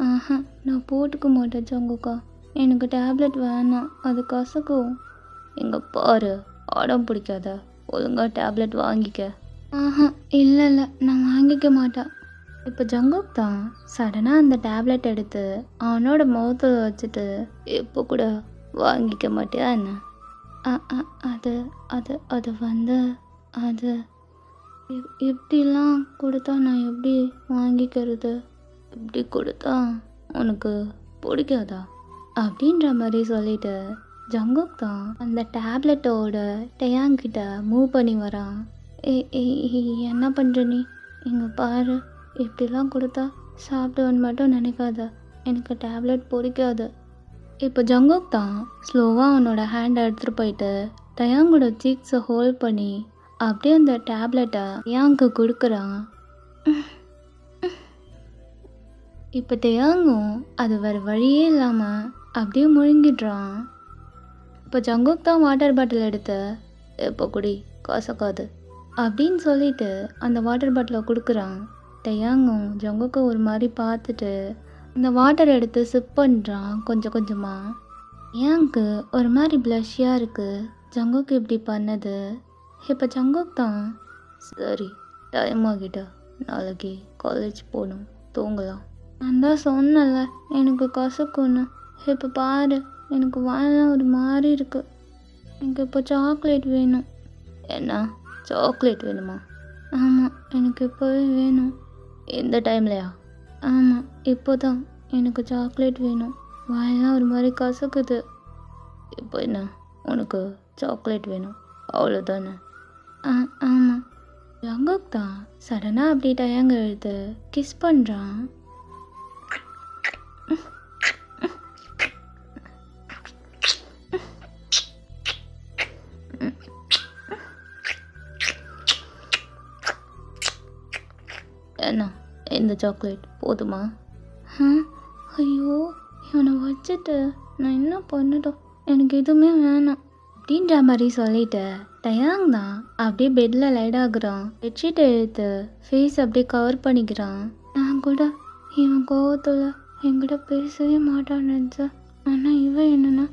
"ஆஹா, நான் போட்டுக்க மாட்டேன் ஜங்குக்கா, எனக்கு டேப்லெட் வேணாம், அது கசக்கும்." "இங்கே பாரு, அடம் பிடிக்காத, ஒழுங்கா டேப்லெட் வாங்கிக்க." "ஆஹா, இல்லை இல்லை, நான் வாங்கிக்க மாட்டேன்." இப்போ ஜங்குக் தான் சடனாக அந்த டேப்லெட் எடுத்து அவனோட முகத்தில் வச்சுட்டு, "இப்போ கூட வாங்கிக்க மாட்டியா என்ன?" அது அது அது வந்து அது இப்படிலாம் கொடுத்தா நான் எப்படி வாங்கிக்கிறது? இப்படி கொடுத்தா உனக்கு பிடிக்காதா?" அப்படின்ற மாதிரி சொல்லிட்டு ஜங்குக் தான் அந்த டேப்லெட்டோட டயாங்கிட்ட மூவ் பண்ணி வரான். என்ன பண்ணுற நீ? இங்கே பாரு, இப்படிலாம் கொடுத்தா சாப்பிடுவேன்னு மட்டும் நினைக்காத, எனக்கு டேப்லெட் பிடிக்காது." இப்போ ஜங்குக் தான் ஸ்லோவாக அவனோட ஹேண்டை எடுத்துகிட்டு போயிட்டு டயாங்கோட சீக்ஸை ஹோல்ட் பண்ணி அப்படியே அந்த டேப்லெட்டை டயாங்க்கு கொடுக்குறான். இப்போ டயாங்கும் அது வேறு வழியே இல்லாமல் அப்படியே முழுங்கிடுறான். இப்போ ஜங்குக் தான் வாட்டர் பாட்டில் எடுத்து, "இப்போ குடி, கசக்காது." அப்படின்னு சொல்லிட்டு அந்த வாட்டர் பாட்டிலை கொடுக்குறான். டயாங்கும் ஜங்குக்கை ஒரு மாதிரி பார்த்துட்டு அந்த வாட்டர் எடுத்து சிப் பண்ணுறான் கொஞ்சம் கொஞ்சமாக. டயாங்க்கு ஒரு மாதிரி ப்ளஷ்ஷியாக இருக்குது ஜங்குக் இப்படி பண்ணது. இப்போ ஜங்குக் தான், "சரி, டைம் ஆகிட்டா, நாளைக்கு காலேஜ் போகணும், தூங்கலாம்." "நான் தான் சொன்னல, எனக்கு கசக்குன்னு. இப்போ பாரு, எனக்கு வாயெல்லாம் ஒரு மாதிரி இருக்குது, எனக்கு இப்போ சாக்லேட் வேணும்." "என்ன, சாக்லேட் வேணுமா?" "ஆமாம், எனக்கு இப்போவே வேணும்." "இந்த டைம்லையா?" "ஆமாம், இப்போ தான் எனக்கு சாக்லேட் வேணும், வாயெல்லாம் ஒரு மாதிரி கசக்குது." "இப்போ என்ன, உனக்கு சாக்லேட் வேணும் அவ்வளோதானே? ஆ ஆமாம். ஜங்குக் தான் சடனாக அப்படி டயங்க எழுத்து கிஸ் பண்ணுறான். என்ன இந்த சாக்லேட் போதுமா? ஆ ஐயோ, இவனை வச்சுட்டு நான் என்ன பண்ணட்டும், எனக்கு எதுவுமே வேணாம் அப்படின்ற மாதிரி சொல்லிட்டு டயாங் தான் அப்படியே பெட்டில் லைட் ஆகுறான். பெட்ஷீட்டை எடுத்து ஃபேஸ் அப்படியே கவர் பண்ணிக்கிறான். நான் கூட இவன் கோவத்தில் என்கிட்ட பேசவே மாட்டான்னு நினச்சேன். ஆனால் இவன் என்னன்னா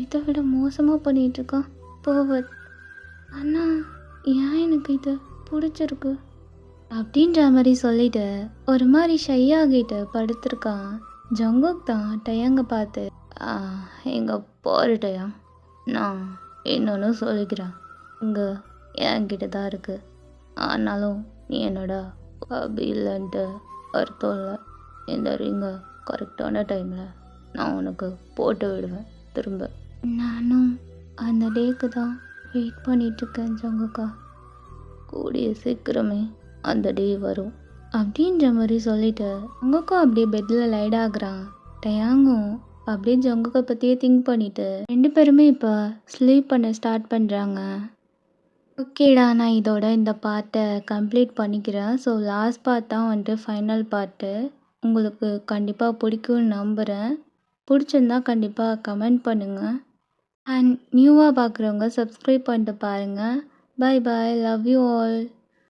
இதை விட மோசமாக பண்ணிகிட்டு இருக்கான். போவத் ஆனால் ஏன் எனக்கு இது பிடிச்சிருக்கு அப்படின்ற மாதிரி சொல்லிட்டு ஒரு மாதிரி ஷை ஆகிட்டு படுத்திருக்கான். ஜங்குக் தான் டயங்க பார்த்து எங்கே போகிற டயாங், நான் இன்னொன்று சொல்லிக்கிறேன், இங்கே என்கிட்ட தான் இருக்குது. ஆனாலும் நீ என்னோட ஹாபி இல்லைன்ட்டு அர்த்தம் இல்லை. இந்த ரிங்கை கரெக்டான டைமில் நான் உனக்கு போட்டு விடுவேன் திரும்ப. நானும் அந்த டேக்கு தான் வெயிட் பண்ணிகிட்ருக்கேன் ஜங்குக்கா. கூடிய சீக்கிரமே அந்த டே வரும் அப்படின்ற மாதிரி சொல்லிட்டு ஜங்குக்கும் அப்படியே பெட்டில் லைட் ஆகுறான். டயாங்கும் அப்படியே ஜங்குக்கை பற்றியே திங்க் பண்ணிட்டு 2 பேருமே இப்போ ஸ்லீப் பண்ண ஸ்டார்ட் பண்ணுறாங்க. ஓகேடா, நான் இதோட இந்த பார்ட்டை கம்ப்ளீட் பண்ணிக்கிறேன். ஸோ லாஸ்ட் பார்ட் தான் வந்துட்டு ஃபைனல் பார்ட்டு. உங்களுக்கு கண்டிப்பாக பிடிக்கும்னு நம்புகிறேன். பிடிச்சிருந்தா கண்டிப்பாக கமெண்ட் பண்ணுங்கள். அண்ட் நியூவாக பார்க்குறவங்க சப்ஸ்கிரைப் பண்ணிட்டு பாருங்கள். Bye bye, love you all.